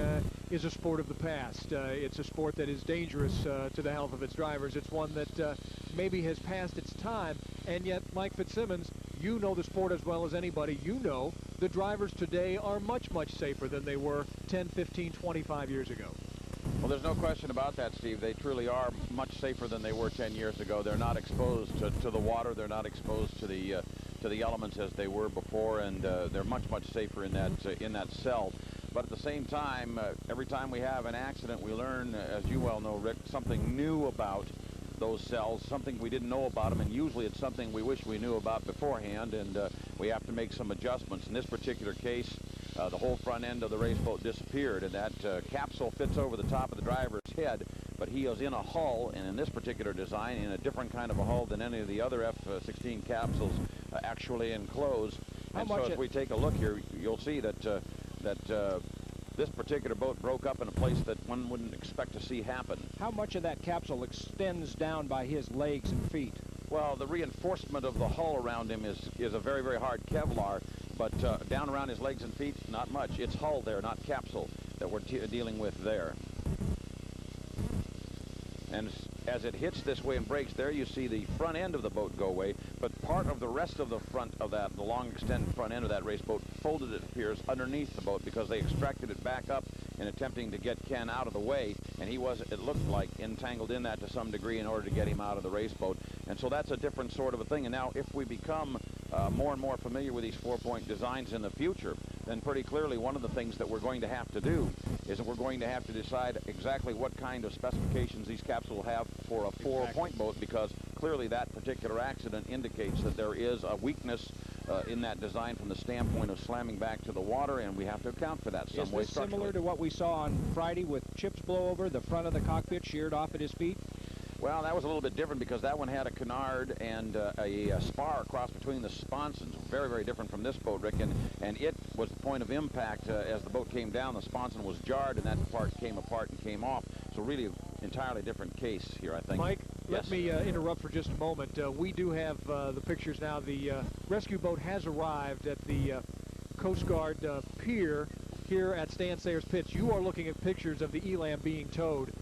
is a sport of the past. It's a sport that is dangerous to the health of its drivers. It's one that maybe has passed its time, and yet, Mike Fitzsimmons, you know the sport as well as anybody. You know the drivers today are much, much safer than they were 10, 15, 25 years ago. Well, there's no question about that, Steve. They truly are much safer than they were 10 years ago. They're not exposed to the water. They're not exposed to the elements as they were before, and they're much, much safer in that cell. But at the same time, every time we have an accident, we learn, as you well know, Rick, something new about those cells, something we didn't know about them, and usually it's something we wish we knew about beforehand, and we have to make some adjustments. In this particular case, the whole front end of the race boat disappeared, and that capsule fits over the top of the driver's head, but he is in a hull, and in this particular design, in a different kind of a hull than any of the other F-16 capsules actually enclose. And so as we take a look here, you'll see that this particular boat broke up in a place that one wouldn't expect to see happen. How much of that capsule extends down by his legs and feet? Well, the reinforcement of the hull around him is a very, very hard Kevlar, but down around his legs and feet, not much. It's hull there, not capsule, that we're dealing with there. And as it hits this way and breaks there, you see the front end of the boat go away, but part of the rest of the front of that, the long extended front end of that race boat, folded, it appears, underneath the boat because they extracted it back up in attempting to get Ken out of the way, and he was, it looked like, entangled in that to some degree in order to get him out of the race boat. And so that's a different sort of a thing. And now if we become more and more familiar with these four-point designs in the future, then pretty clearly one of the things that we're going to have to do is that we're going to have to decide exactly what kind of specifications these capsules have for a four-point boat, because clearly that particular accident indicates that there is a weakness in that design from the standpoint of slamming back to the water, and we have to account for that some way. Is this similar to what we saw on Friday with Chip's blowover, the front of the cockpit sheared off at his feet? Well, that was a little bit different because that one had a canard and a spar across between the sponsons. Very, very different from this boat, Rick. And it was the point of impact. As the boat came down, the sponson was jarred, and that part came apart and came off. So really entirely different case here, I think. Mike, yes. Let me interrupt for just a moment. We do have the pictures now. The rescue boat has arrived at the Coast Guard pier here at Stan Sayers Pitch. You are looking at pictures of the Elam being towed,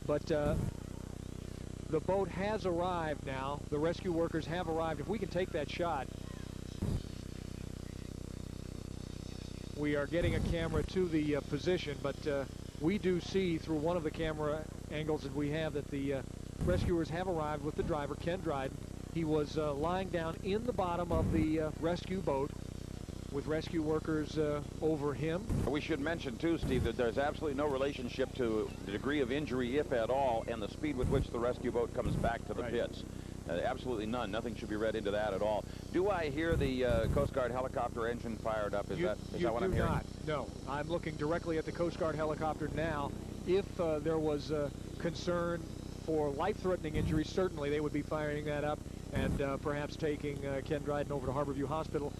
but the boat has arrived now. The rescue workers have arrived. If we can take that shot. We are getting a camera to the position, but we do see through one of the camera angles that we have that the rescuers have arrived with the driver, Ken Dryden. He was lying down in the bottom of the rescue boat with rescue workers over him. We should mention too, Steve, that there's absolutely no relationship to the degree of injury, if at all, and the speed with which the rescue boat comes back to the pits. Absolutely none. Nothing should be read into that at all. Do I hear the Coast Guard helicopter engine fired up? Is that what I'm hearing? Not. No. I'm looking directly at the Coast Guard helicopter now. If there was concern for life-threatening injuries, certainly they would be firing that up and perhaps taking Ken Dryden over to Harborview Hospital.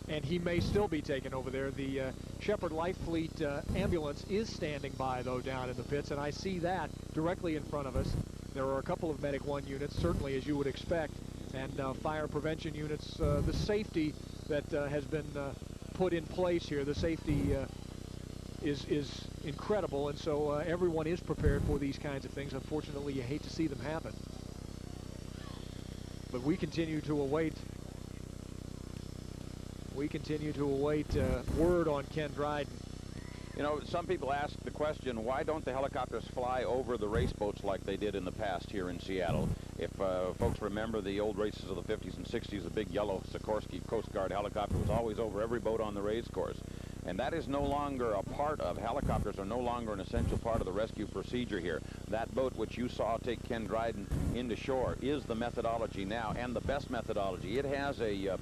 And he may still be taken over there. The Shepherd Life Fleet ambulance is standing by, though, down in the pits, and I see that directly in front of us. There are a couple of Medic 1 units, certainly, as you would expect, and fire prevention units. The safety that has been put in place here, the safety is incredible, and so everyone is prepared for these kinds of things. Unfortunately, you hate to see them happen. But we continue to await word on Ken Dryden. You know, some people ask the question, why don't the helicopters fly over the race boats like they did in the past here in Seattle? If folks remember the old races of the 50s and 60s, the big yellow Sikorsky Coast Guard helicopter was always over every boat on the race course. And that is no longer a part of, helicopters are no longer an essential part of the rescue procedure here. That boat which you saw take Ken Dryden into shore is the methodology now, and the best methodology. It has a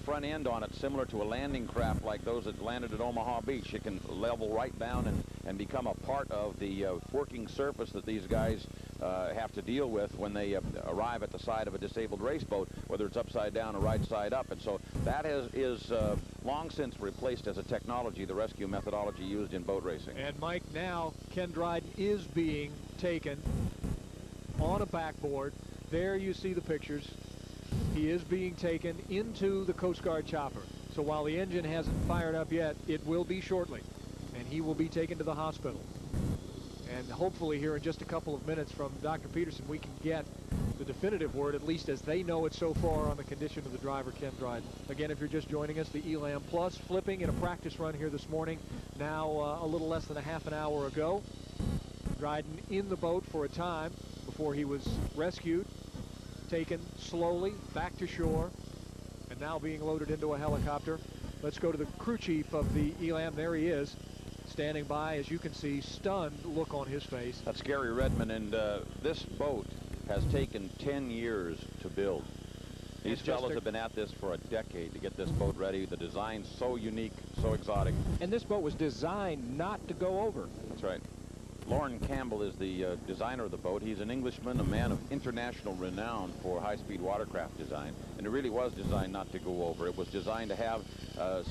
front end on it similar to a landing craft like those that landed at Omaha Beach. It can level right down and become a part of the working surface that these guys have to deal with when they arrive at the side of a disabled race boat, whether it's upside down or right side up. And so that is long since replaced as a technology, the rescue methodology used in boat racing. And Mike, now Ken Dryden is being taken on a backboard. There you see the pictures. He is being taken into the Coast Guard chopper. So while the engine hasn't fired up yet, it will be shortly, and he will be taken to the hospital. And hopefully here in just a couple of minutes from Dr. Peterson, we can get the definitive word, at least as they know it so far, on the condition of the driver, Ken Dryden. Again, if you're just joining us, the Elam Plus flipping in a practice run here this morning, now a little less than a half an hour ago. Dryden in the boat for a time before he was rescued, taken slowly back to shore, and now being loaded into a helicopter. Let's go to the crew chief of the Elam. There he is, standing by, as you can see, stunned look on his face. That's Gary Redmond, and this boat has taken 10 years to build. These fellows have been at this for a decade to get this boat ready. The design's so unique, so exotic. And this boat was designed not to go over. That's right. Lauren Campbell is the designer of the boat. He's an Englishman, a man of international renown for high-speed watercraft design. And it really was designed not to go over. It was designed to have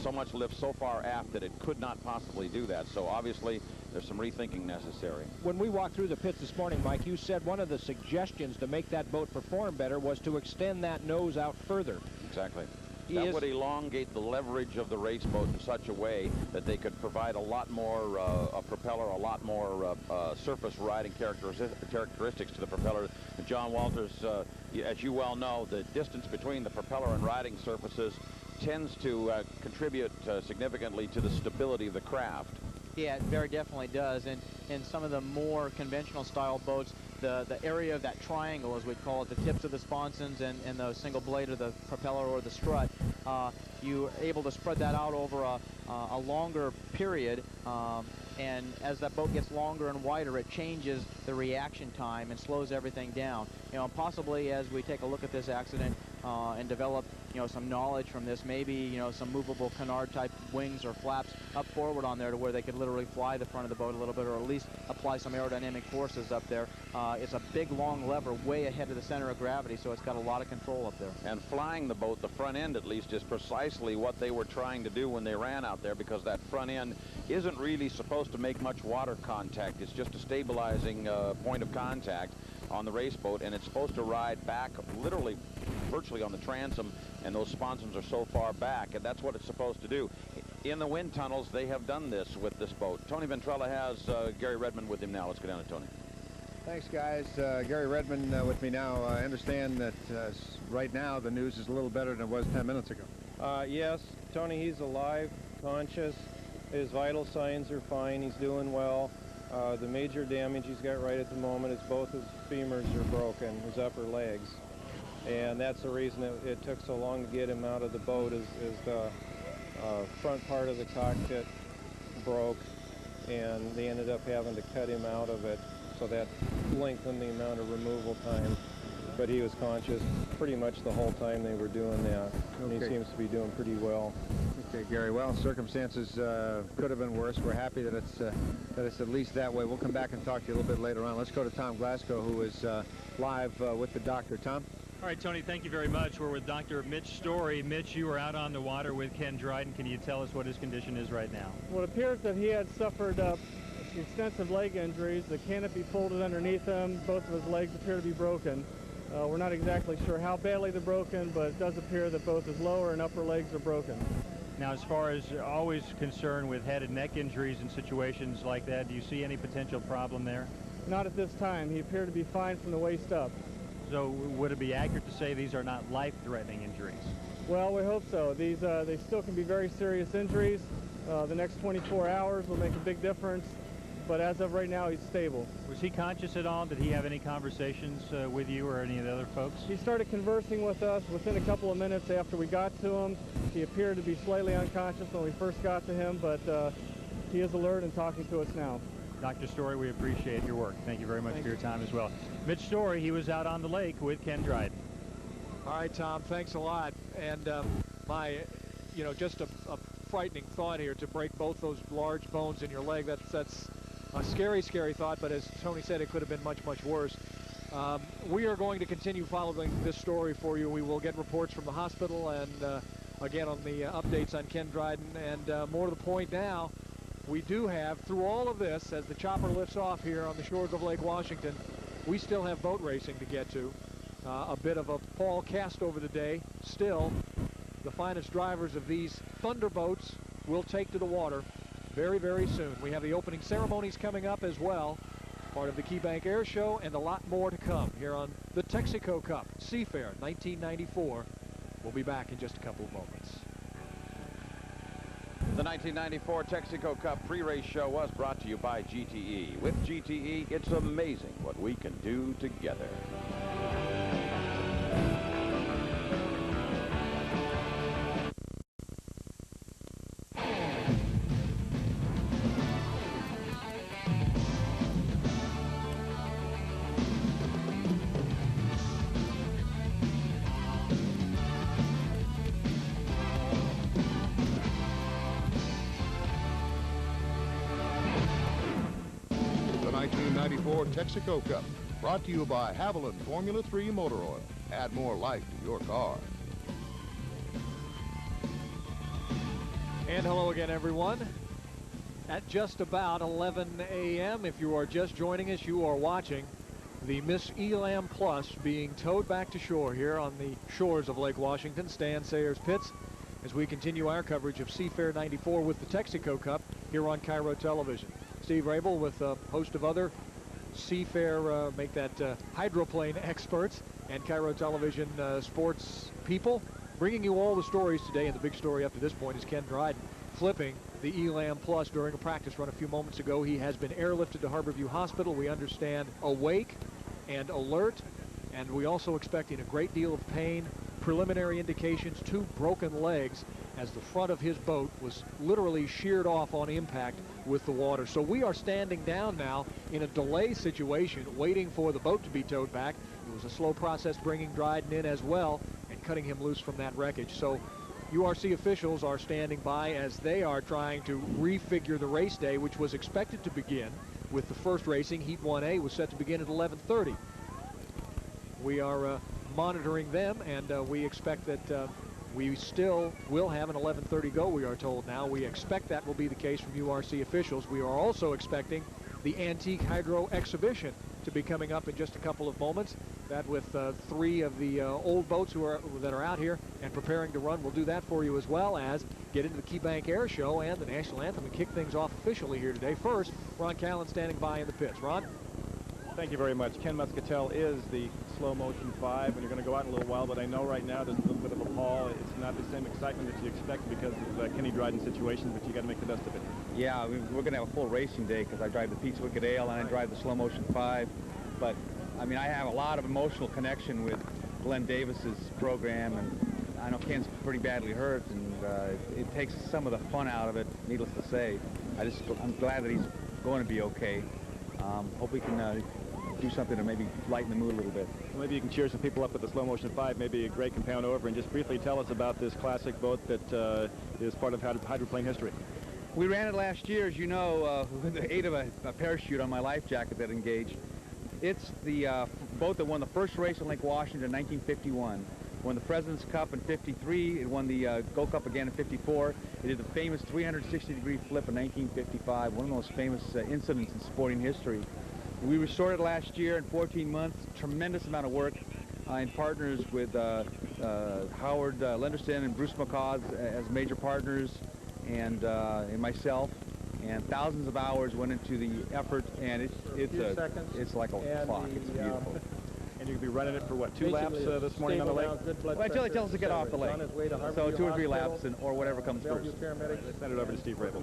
so much lift so far aft that it could not possibly do that. So obviously, there's some rethinking necessary. When we walked through the pits this morning, Mike, you said one of the suggestions to make that boat perform better was to extend that nose out further. Exactly. That would elongate the leverage of the race boat in such a way that they could provide a lot more a propeller, a lot more surface riding characteristics to the propeller. And John Walters, as you well know, the distance between the propeller and riding surfaces tends to contribute significantly to the stability of the craft. Yeah, it very definitely does. And in some of the more conventional style boats, the area of that triangle, as we call it, the tips of the sponsons and the single blade of the propeller or the strut, you're able to spread that out over a longer period. And as that boat gets longer and wider, it changes the reaction time and slows everything down. You know, possibly as we take a look at this accident and develop, you know, some knowledge from this, maybe, you know, some movable canard type wings or flaps up forward on there to where they could literally fly the front of the boat a little bit, or at least apply some aerodynamic forces up there. It's a big long lever way ahead of the center of gravity, so it's got a lot of control up there. And flying the boat, the front end at least, is precisely what they were trying to do when they ran out there, because that front end isn't really supposed to make much water contact. It's just a stabilizing point of contact on the race boat, and it's supposed to ride back literally virtually on the transom, and those sponsons are so far back, and that's what it's supposed to do. In the wind tunnels, they have done this with this boat. Tony Ventrella has Gary Redmond with him now. Let's go down to Tony. Thanks, guys. Gary Redmond with me now. I understand that right now the news is a little better than it was 10 minutes ago. Yes, Tony, he's alive, conscious. His vital signs are fine. He's doing well. The major damage he's got right at the moment is both his femurs are broken, his upper legs. And that's the reason it took so long to get him out of the boat, is the front part of the cockpit broke, and they ended up having to cut him out of it, so that lengthened the amount of removal time. But he was conscious pretty much the whole time they were doing that. And he seems to be doing pretty well. Okay, Gary. Well, circumstances could have been worse. We're happy that it's at least that way. We'll come back and talk to you a little bit later on. Let's go to Tom Glasgow, who is live with the doctor. Tom? All right, Tony, thank you very much. We're with Dr. Mitch Story. Mitch, you were out on the water with Ken Dryden. Can you tell us what his condition is right now? Well, it appears that he had suffered extensive leg injuries. The canopy folded underneath him. Both of his legs appear to be broken. We're not exactly sure how badly they're broken, but it does appear that both his lower and upper legs are broken. Now, as far as always concerned with head and neck injuries in situations like that, do you see any potential problem there? Not at this time. He appeared to be fine from the waist up. So would it be accurate to say these are not life-threatening injuries? Well, we hope so. These they still can be very serious injuries. The next 24 hours will make a big difference, but as of right now, he's stable. Was he conscious at all? Did he have any conversations with you or any of the other folks? He started conversing with us within a couple of minutes after we got to him. He appeared to be slightly unconscious when we first got to him, but he is alert and talking to us now. Dr. Story, we appreciate your work. Thank you very much for your time as well. Mitch Story, he was out on the lake with Ken Dryden. All right, Tom, thanks a lot. And just a frightening thought here to break both those large bones in your leg. That's a scary, scary thought, but as Tony said, it could have been much, much worse. We are going to continue following this story for you. We will get reports from the hospital and again on the updates on Ken Dryden. And more to the point now, we do have, through all of this, as the chopper lifts off here on the shores of Lake Washington, we still have boat racing to get to. A bit of a fall cast over the day. Still, the finest drivers of these thunderboats will take to the water very, very soon. We have the opening ceremonies coming up as well, part of the Key Bank Air Show, and a lot more to come here on the Texaco Cup Seafair 1994. We'll be back in just a couple of moments. The 1994 Texaco Cup pre-race show was brought to you by GTE. With GTE, it's amazing what we can do together. Texaco Cup, brought to you by Haviland Formula 3 Motor Oil. Add more life to your car. And hello again, everyone. At just about 11 a.m., if you are just joining us, you are watching the Miss Elam Plus being towed back to shore here on the shores of Lake Washington, Stan Sayers Pits, as we continue our coverage of Seafair 94 with the Texaco Cup here on Kiro Television. Steve Rabel with a host of other Seafair, make that hydroplane experts and Kiro Television sports people, bringing you all the stories today. And the big story up to this point is Ken Dryden flipping the Elam Plus during a practice run a few moments ago. He has been airlifted to Harborview Hospital. We understand awake and alert, and we also expecting a great deal of pain. Preliminary indications, 2 broken legs, as the front of his boat was literally sheared off on impact with the water. So we are standing down now in a delay situation, waiting for the boat to be towed back. It was a slow process bringing Dryden in as well and cutting him loose from that wreckage. So URC officials are standing by as they are trying to refigure the race day, which was expected to begin with the first racing. Heat 1A was set to begin at 11:30. We are monitoring them, and we expect that we still will have an 11:30 go, we are told now. We expect that will be the case from URC officials. We are also expecting the Antique Hydro Exhibition to be coming up in just a couple of moments. That with 3 of the old boats that are out here and preparing to run. We'll do that for you, as well as get into the Key Bank Air Show and the National Anthem and kick things off officially here today. First, Ron Callan standing by in the pits. Ron? Thank you very much. Ken Muscatel is the slow motion 5, and you're going to go out in a little while, but I know right now there's a little bit of a pall. It's not the same excitement that you expect because of Kenny Dryden's situation, but you got to make the best of it. Yeah, we're going to have a full racing day because I drive the Pete's Wicked Ale and I drive the slow motion 5. But I mean, I have a lot of emotional connection with Glenn Davis's program, and I know Ken's pretty badly hurt, and it takes some of the fun out of it, needless to say. I'm glad that he's going to be okay. Hope we can do something to maybe lighten the mood a little bit. Well, maybe you can cheer some people up with the slow motion 5, maybe a great compound over, and just briefly tell us about this classic boat that is part of hydroplane history. We ran it last year, as you know, with the aid of a parachute on my life jacket that engaged. It's the boat that won the first race on Lake Washington in 1951. Won the President's Cup in 53. It won the Gold Cup again in 54. It did the famous 360-degree flip in 1955, one of the most famous incidents in sporting history. We restored it last year in 14 months. Tremendous amount of work in partners with Howard Lenderston and Bruce McCaw as major partners, and myself, and thousands of hours went into the effort, and it's like a clock. It's beautiful. And you'll be running it for what, 2 laps this morning on the lake? Well, until he tells us to get off the lake. So 2 or 3 laps, or whatever comes first. Send it over to Steve Rabel.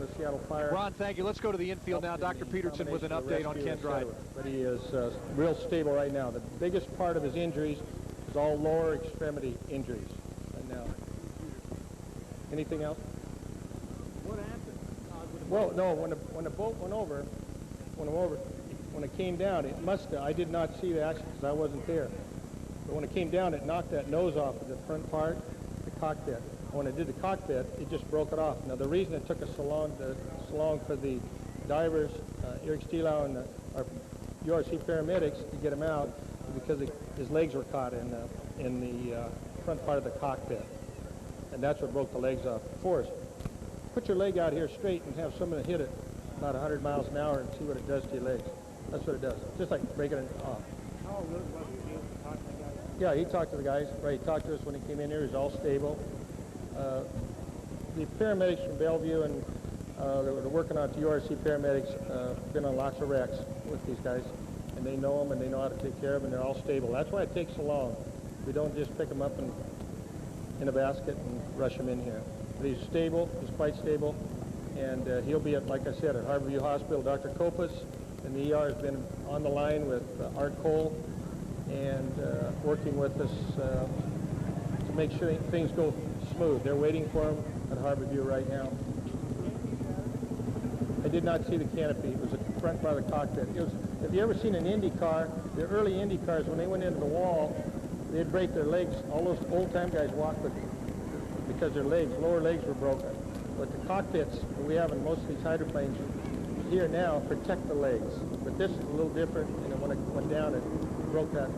Ron, thank you. Let's go to the infield now. Dr. Peterson with an update on Ken Dryden. But he is real stable right now. The biggest part of his injuries is all lower extremity injuries right now. Anything else? What happened? Well, no, when the boat went over, when it came down, it must have, I did not see the action because I wasn't there. But when it came down, it knocked that nose off of the front part, the cockpit. When it did the cockpit, it just broke it off. Now, the reason it took us so long for the divers, Eric Stielau and our URC paramedics to get him out is because his legs were caught in the front part of the cockpit. And that's what broke the legs off. Forrest, put your leg out here straight and have someone hit it about 100 miles an hour and see what it does to your legs. That's what it does. Just like breaking it off. How good was he able to talk to the guys? Yeah, he talked to the guys. Right, he talked to us when he came in here. He was all stable. The paramedics from Bellevue and they're working on it, the URC paramedics, been on lots of wrecks with these guys. And they know them and they know how to take care of them and they're all stable. That's why it takes so long. We don't just pick them up in a basket and rush them in here. But he's stable. He's quite stable. And he'll be at, like I said, at Harborview Hospital. Dr. Kopus in the ER has been on the line with Art Cole and working with us to make sure things go smooth. They're waiting for him at Harborview right now. I did not see the canopy. It was the front part of the cockpit. Have you ever seen an Indy car? The early Indy cars, when they went into the wall, they'd break their legs. All those old-time guys walked with because their lower legs were broken. But the cockpits that we have in most of these hydroplanes here now protect the legs. But this is a little different, and when it went down, it broke that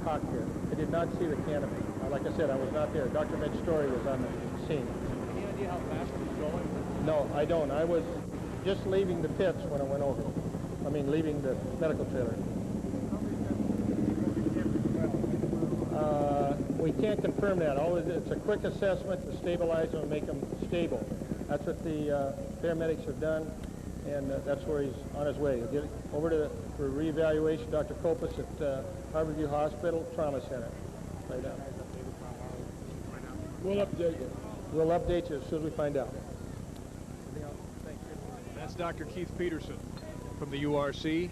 cockpit. I did not see the canopy. Like I said, I was not there. Dr. Mitch Story was on the scene. Any idea how fast it was going? No, I don't. I was just leaving the pits when I went over. I mean, leaving the medical trailer. We can't confirm that. It's a quick assessment to stabilize them and make them stable. That's what the paramedics have done, and that's where he's on his way. He'll get over for reevaluation. Dr. Kopus at Harborview Hospital Trauma Center. Right now. We'll update you. We'll update you as soon as we find out. That's Dr. Keith Peterson from the URC.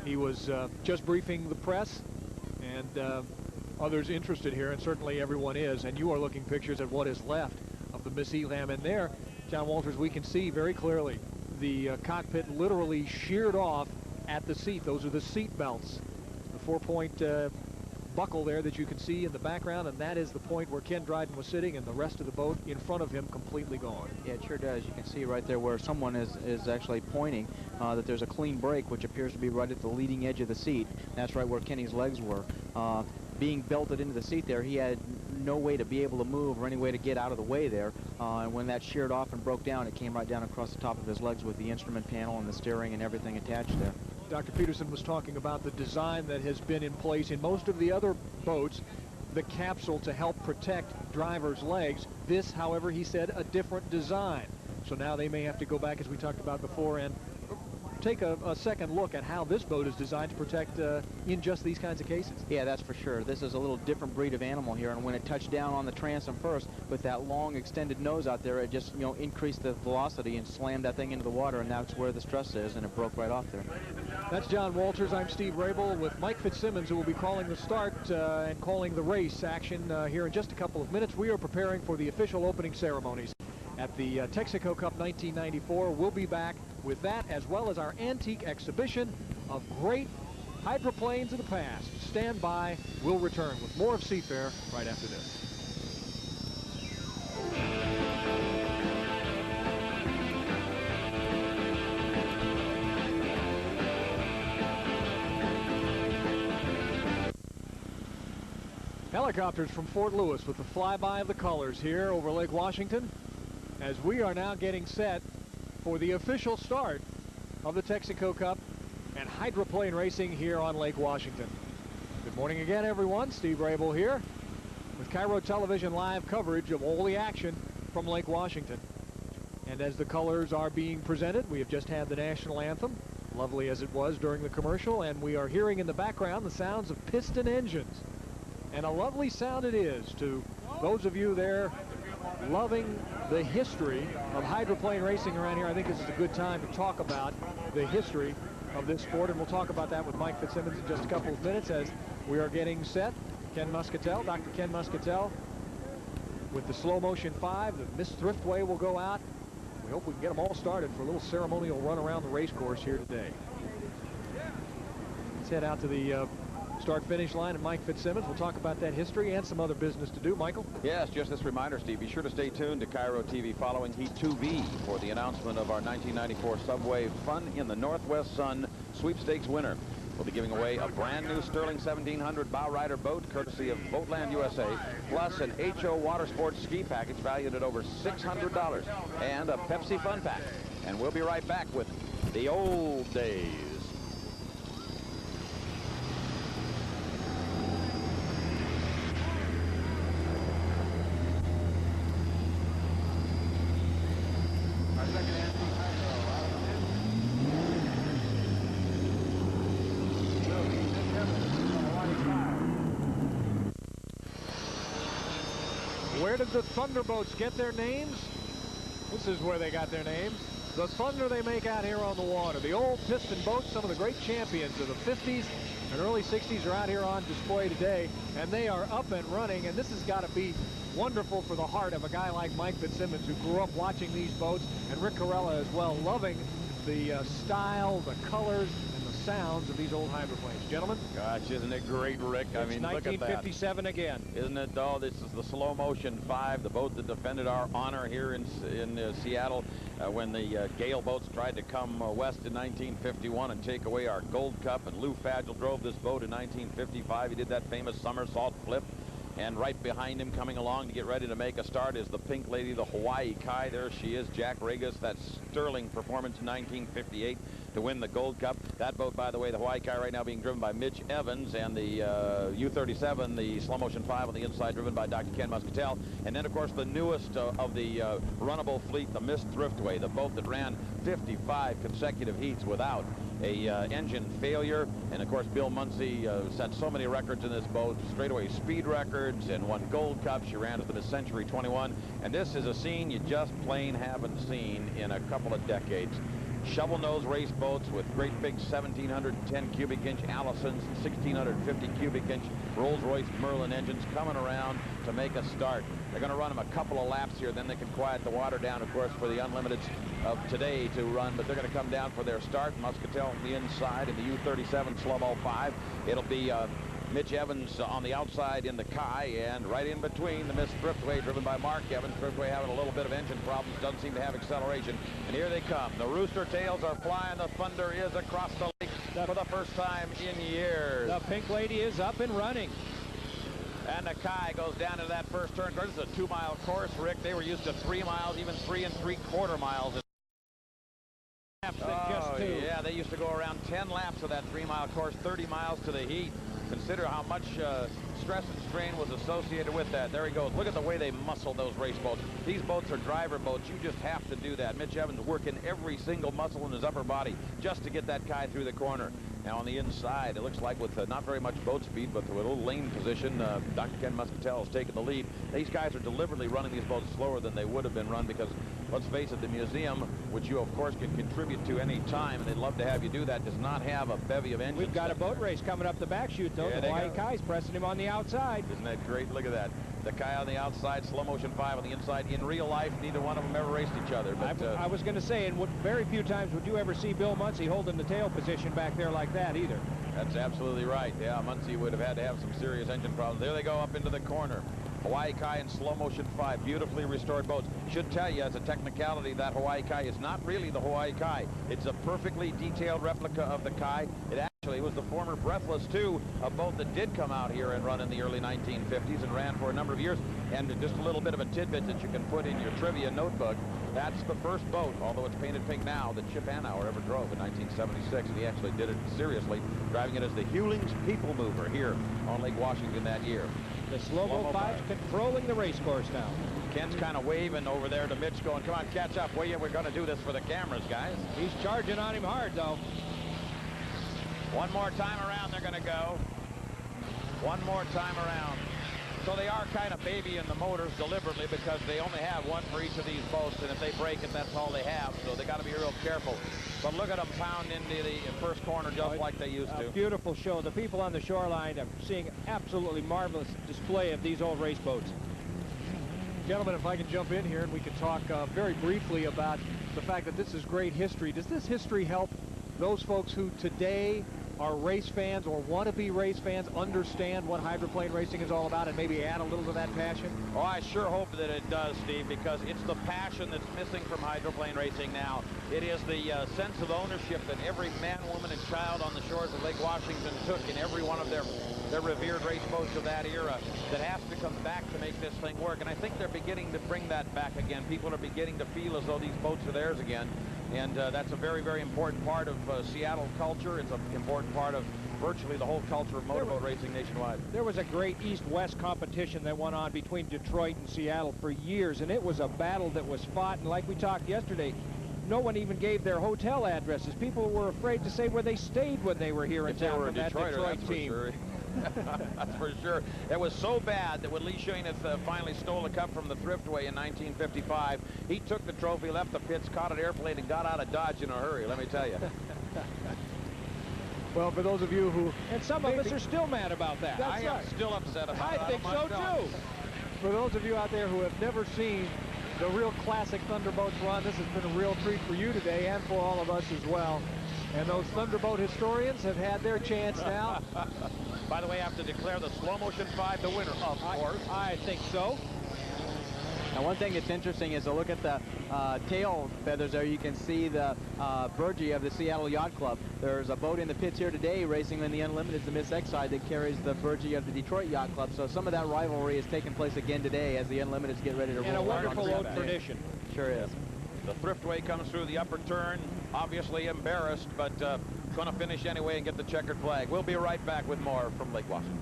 He was just briefing the press and others interested here, and certainly everyone is, and you are looking pictures at what is left of the Miss Elam, and there, John Walters, we can see very clearly the cockpit literally sheared off at the seat. Those are the seat belts, the 4-point buckle there that you can see in the background, and that is the point where Ken Dryden was sitting, and the rest of the boat in front of him completely gone. Yeah, it sure does. You can see right there where someone is actually pointing that there's a clean break, which appears to be right at the leading edge of the seat. That's right where Kenny's legs were. Being belted into the seat there, he had no way to be able to move or any way to get out of the way there. And when that sheared off and broke down, it came right down across the top of his legs with the instrument panel and the steering and everything attached there. Dr. Peterson was talking about the design that has been in place in most of the other boats, the capsule to help protect drivers' legs. This, however, he said, a different design. So now they may have to go back, as we talked about before, and take a second look at how this boat is designed to protect in just these kinds of cases. Yeah, that's for sure. This is a little different breed of animal here, and when it touched down on the transom first with that long extended nose out there, it just, increased the velocity and slammed that thing into the water, and that's where the stress is, and it broke right off there. That's John Walters. I'm Steve Rabel with Mike Fitzsimmons, who will be calling the start and calling the race action here in just a couple of minutes. We are preparing for the official opening ceremonies at the Texaco Cup 1994. We'll be back with that, as well as our antique exhibition of great hydroplanes of the past. Stand by. We'll return with more of Seafair right after this. Helicopters from Fort Lewis with the flyby of the colors here over Lake Washington, as we are now getting set for the official start of the Texaco Cup and hydroplane racing here on Lake Washington. Good morning again, everyone. Steve Rabel here. with Kiro Television live coverage of all the action from Lake Washington. And as the colors are being presented, we have just had the national anthem, lovely as it was during the commercial, and we are hearing in the background the sounds of piston engines. And a lovely sound it is to those of you there loving the history of hydroplane racing around here. I think this is a good time to talk about the history of this sport, and we'll talk about that with Mike Fitzsimmons in just a couple of minutes as we are getting set. Ken Muscatel, Dr. Ken Muscatel, with the slow motion 5. The Miss Thriftway will go out. We hope we can get them all started for a little ceremonial run around the race course here today. Let's head out to the start-finish line, and Mike Fitzsimmons will talk about that history and some other business to do. Michael? Yes, just this reminder, Steve, be sure to stay tuned to Kiro TV following Heat 2B for the announcement of our 1994 Subway Fun in the Northwest Sun sweepstakes winner. We'll be giving away a brand new Sterling 1700 bow rider boat courtesy of Boatland USA, plus an HO Water Sports ski package valued at over $600 and a Pepsi Fun Pack. And we'll be right back with the old days. Where did the Thunderboats get their names? This is where they got their names. The thunder they make out here on the water. The old piston boats, some of the great champions of the 50s and early 60s are out here on display today, and they are up and running, and this has got to be wonderful for the heart of a guy like Mike Fitzsimmons, who grew up watching these boats, and Rick Corella as well, loving the style, the colors, and the sounds of these old hydroplanes. Gentlemen? Gosh, isn't it great, Rick? I mean, look at that. 1957 again. Isn't it, though? This is the Slow Motion 5, the boat that defended our honor here in Seattle when the Gale boats tried to come west in 1951 and take away our Gold Cup. And Lou Fagel drove this boat in 1955. He did that famous somersault flip. And right behind him, coming along to get ready to make a start, is the pink lady, the Hawaii Kai. There she is, Jack Regas. That sterling performance in 1958 to win the Gold Cup. That boat, by the way, the Hawaii Kai, right now being driven by Mitch Evans, and the U-37, the Slow Motion 5 on the inside, driven by Dr. Ken Muscatel. And then, of course, the newest of the runnable fleet, the Miss Thriftway, the boat that ran 55 consecutive heats without a engine failure. And, of course, Bill Munsey set so many records in this boat, straightaway speed records, and won Gold Cup. She ran as the Miss Century 21. And this is a scene you just plain haven't seen in a couple of decades. Shovel nose race boats with great big 1,710 cubic inch Allisons, 1,650 cubic inch Rolls-Royce Merlin engines coming around to make a start. They're going to run them a couple of laps here, then they can quiet the water down, of course, for the Unlimiteds of today to run, but they're going to come down for their start. Muscatel on the inside in the U-37 Slow-Mo 5. It'll be Mitch Evans on the outside in the Kai, and right in between the Miss Thriftway, driven by Mark Evans. Thriftway having a little bit of engine problems, doesn't seem to have acceleration. And here they come. The rooster tails are flying. The thunder is across the lake for the first time in years. The pink lady is up and running. And the Kai goes down to that first turn. This is a 2-mile course, Rick. They were used to 3 miles, even 3 3/4 miles. Yeah, they used to go around 10 laps of that 3-mile course, 30 miles to the heat. Consider how much stress and strain was associated with that. There he goes. Look at the way they muscle those race boats. These boats are driver boats. You just have to do that. Mitch Evans working every single muscle in his upper body just to get that Kai through the corner. Now on the inside, it looks like with not very much boat speed, but with a little lane position, Dr. Ken Muscatel has taken the lead. These guys are deliberately running these boats slower than they would have been run because, let's face it, the museum, which you of course can contribute to any time, and they'd love to have you do that, does not have a bevy of engines. We've got a boat race coming up the back chute, though. The Hawaii Kai's pressing him on the outside. Isn't that great? Look at that. The Kai on the outside, Slow Motion 5 on the inside. In real life, neither one of them ever raced each other. But I was going to say, and very few times would you ever see Bill Munsey holding the tail position back there like that either. That's absolutely right. Yeah, Munsey would have had to have some serious engine problems. There they go up into the corner. Hawaii Kai and Slow Motion 5, beautifully restored boats. Should tell you as a technicality that Hawaii Kai is not really the Hawaii Kai. It's a perfectly detailed replica of the Kai. It actually was the former Breathless 2, a boat that did come out here and run in the early 1950s and ran for a number of years. And just a little bit of a tidbit that you can put in your trivia notebook. That's the first boat, although it's painted pink now, that Chip Hanauer ever drove in 1976. And he actually did it seriously, driving it as the Hewlings People Mover here on Lake Washington that year. The Slow-Mo 5's controlling the race course now. Ken's kind of waving over there to Mitch going, come on, catch up, will you? We're going to do this for the cameras, guys. He's charging on him hard, though. One more time around they're going to go. One more time around. So they are kind of babying the motors deliberately because they only have one for each of these boats, and if they break it, that's all they have. So they got to be real careful. But look at them pound into the first corner just like they used to. A beautiful show. The people on the shoreline are seeing absolutely marvelous display of these old race boats. Gentlemen, if I can jump in here and we can talk very briefly about the fact that this is great history. Does this history help those folks who today are race fans or want to be race fans understand what hydroplane racing is all about and maybe add a little to that passion? Oh, I sure hope that it does, Steve, because it's the passion that's missing from hydroplane racing now. It is the sense of ownership that every man, woman, and child on the shores of Lake Washington took in every one of their revered race boats of that era that has to come back to make this thing work. And I think they're beginning to bring that back again. People are beginning to feel as though these boats are theirs again. And that's a very, very important part of Seattle culture. It's an important part of virtually the whole culture of motorboat racing nationwide. There was a great east-west competition that went on between Detroit and Seattle for years, and it was a battle that was fought. And like we talked yesterday, no one even gave their hotel addresses. People were afraid to say where they stayed when they were here in town from that Detroit team. That's for sure. It was so bad that when Lee Schoeneth finally stole the cup from the Thriftway in 1955, he took the trophy, left the pits, caught an airplane, and got out of Dodge in a hurry, let me tell you. Well, for those of you who... And some of us are still mad about that. I am still upset about it. I think so, too. For those of you out there who have never seen the real classic Thunderboats run, this has been a real treat for you today and for all of us as well. And those Thunderboat historians have had their chance now. By the way, I have to declare the Slow Motion 5 the winner, of course. I think so. Now, one thing that's interesting is to look at the tail feathers there. You can see the Burgee of the Seattle Yacht Club. There's a boat in the pits here today racing in the Unlimited, the Miss X side, that carries the Burgee of the Detroit Yacht Club. So some of that rivalry is taking place again today as the Unlimiteds get ready to roll. And a wonderful old tradition. Sure is. The Thriftway comes through the upper turn, obviously embarrassed, but going to finish anyway and get the checkered flag. We'll be right back with more from Lake Washington.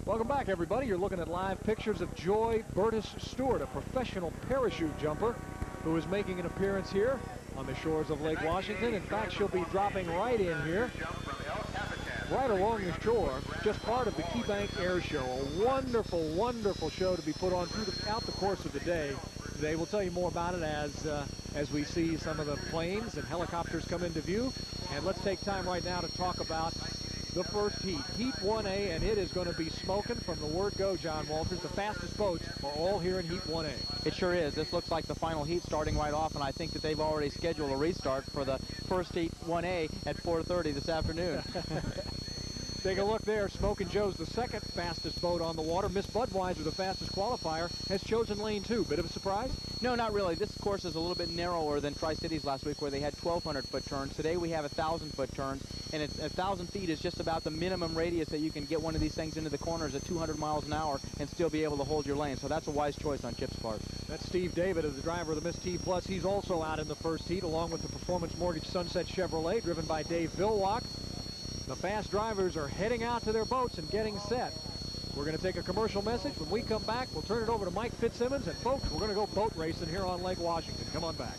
Welcome back, everybody. You're looking at live pictures of Joy Burtis Stewart, a professional parachute jumper who is making an appearance here on the shores of Lake Washington. In fact, she'll be dropping right in here, right along the shore, just part of the Key Bank Air Show. A wonderful, wonderful show to be put on throughout the course of the day. Today, we'll tell you more about it as we see some of the planes and helicopters come into view. And let's take time right now to talk about the first heat, Heat 1A, and it is going to be smoking from the word go, John Walters. The fastest boats are all here in Heat 1A. It sure is. This looks like the final heat starting right off, and I think that they've already scheduled a restart for the first Heat 1A at 4:30 this afternoon. Take a look there. Smokin' Joe's the second fastest boat on the water. Miss Budweiser, the fastest qualifier, has chosen lane 2. Bit of a surprise? No, not really. This course is a little bit narrower than Tri-Cities last week, where they had 1,200-foot turns. Today we have 1,000-foot turns, and 1,000 feet is just about the minimum radius that you can get one of these things into the corners at 200 miles an hour and still be able to hold your lane. So that's a wise choice on Chip's part. That's Steve David, as the driver of the Miss T Plus. He's also out in the first heat, along with the Performance Mortgage Sunset Chevrolet, driven by Dave Vilwalk. The fast drivers are heading out to their boats and getting set. We're going to take a commercial message. When we come back, we'll turn it over to Mike Fitzsimmons. And folks, we're going to go boat racing here on Lake Washington. Come on back.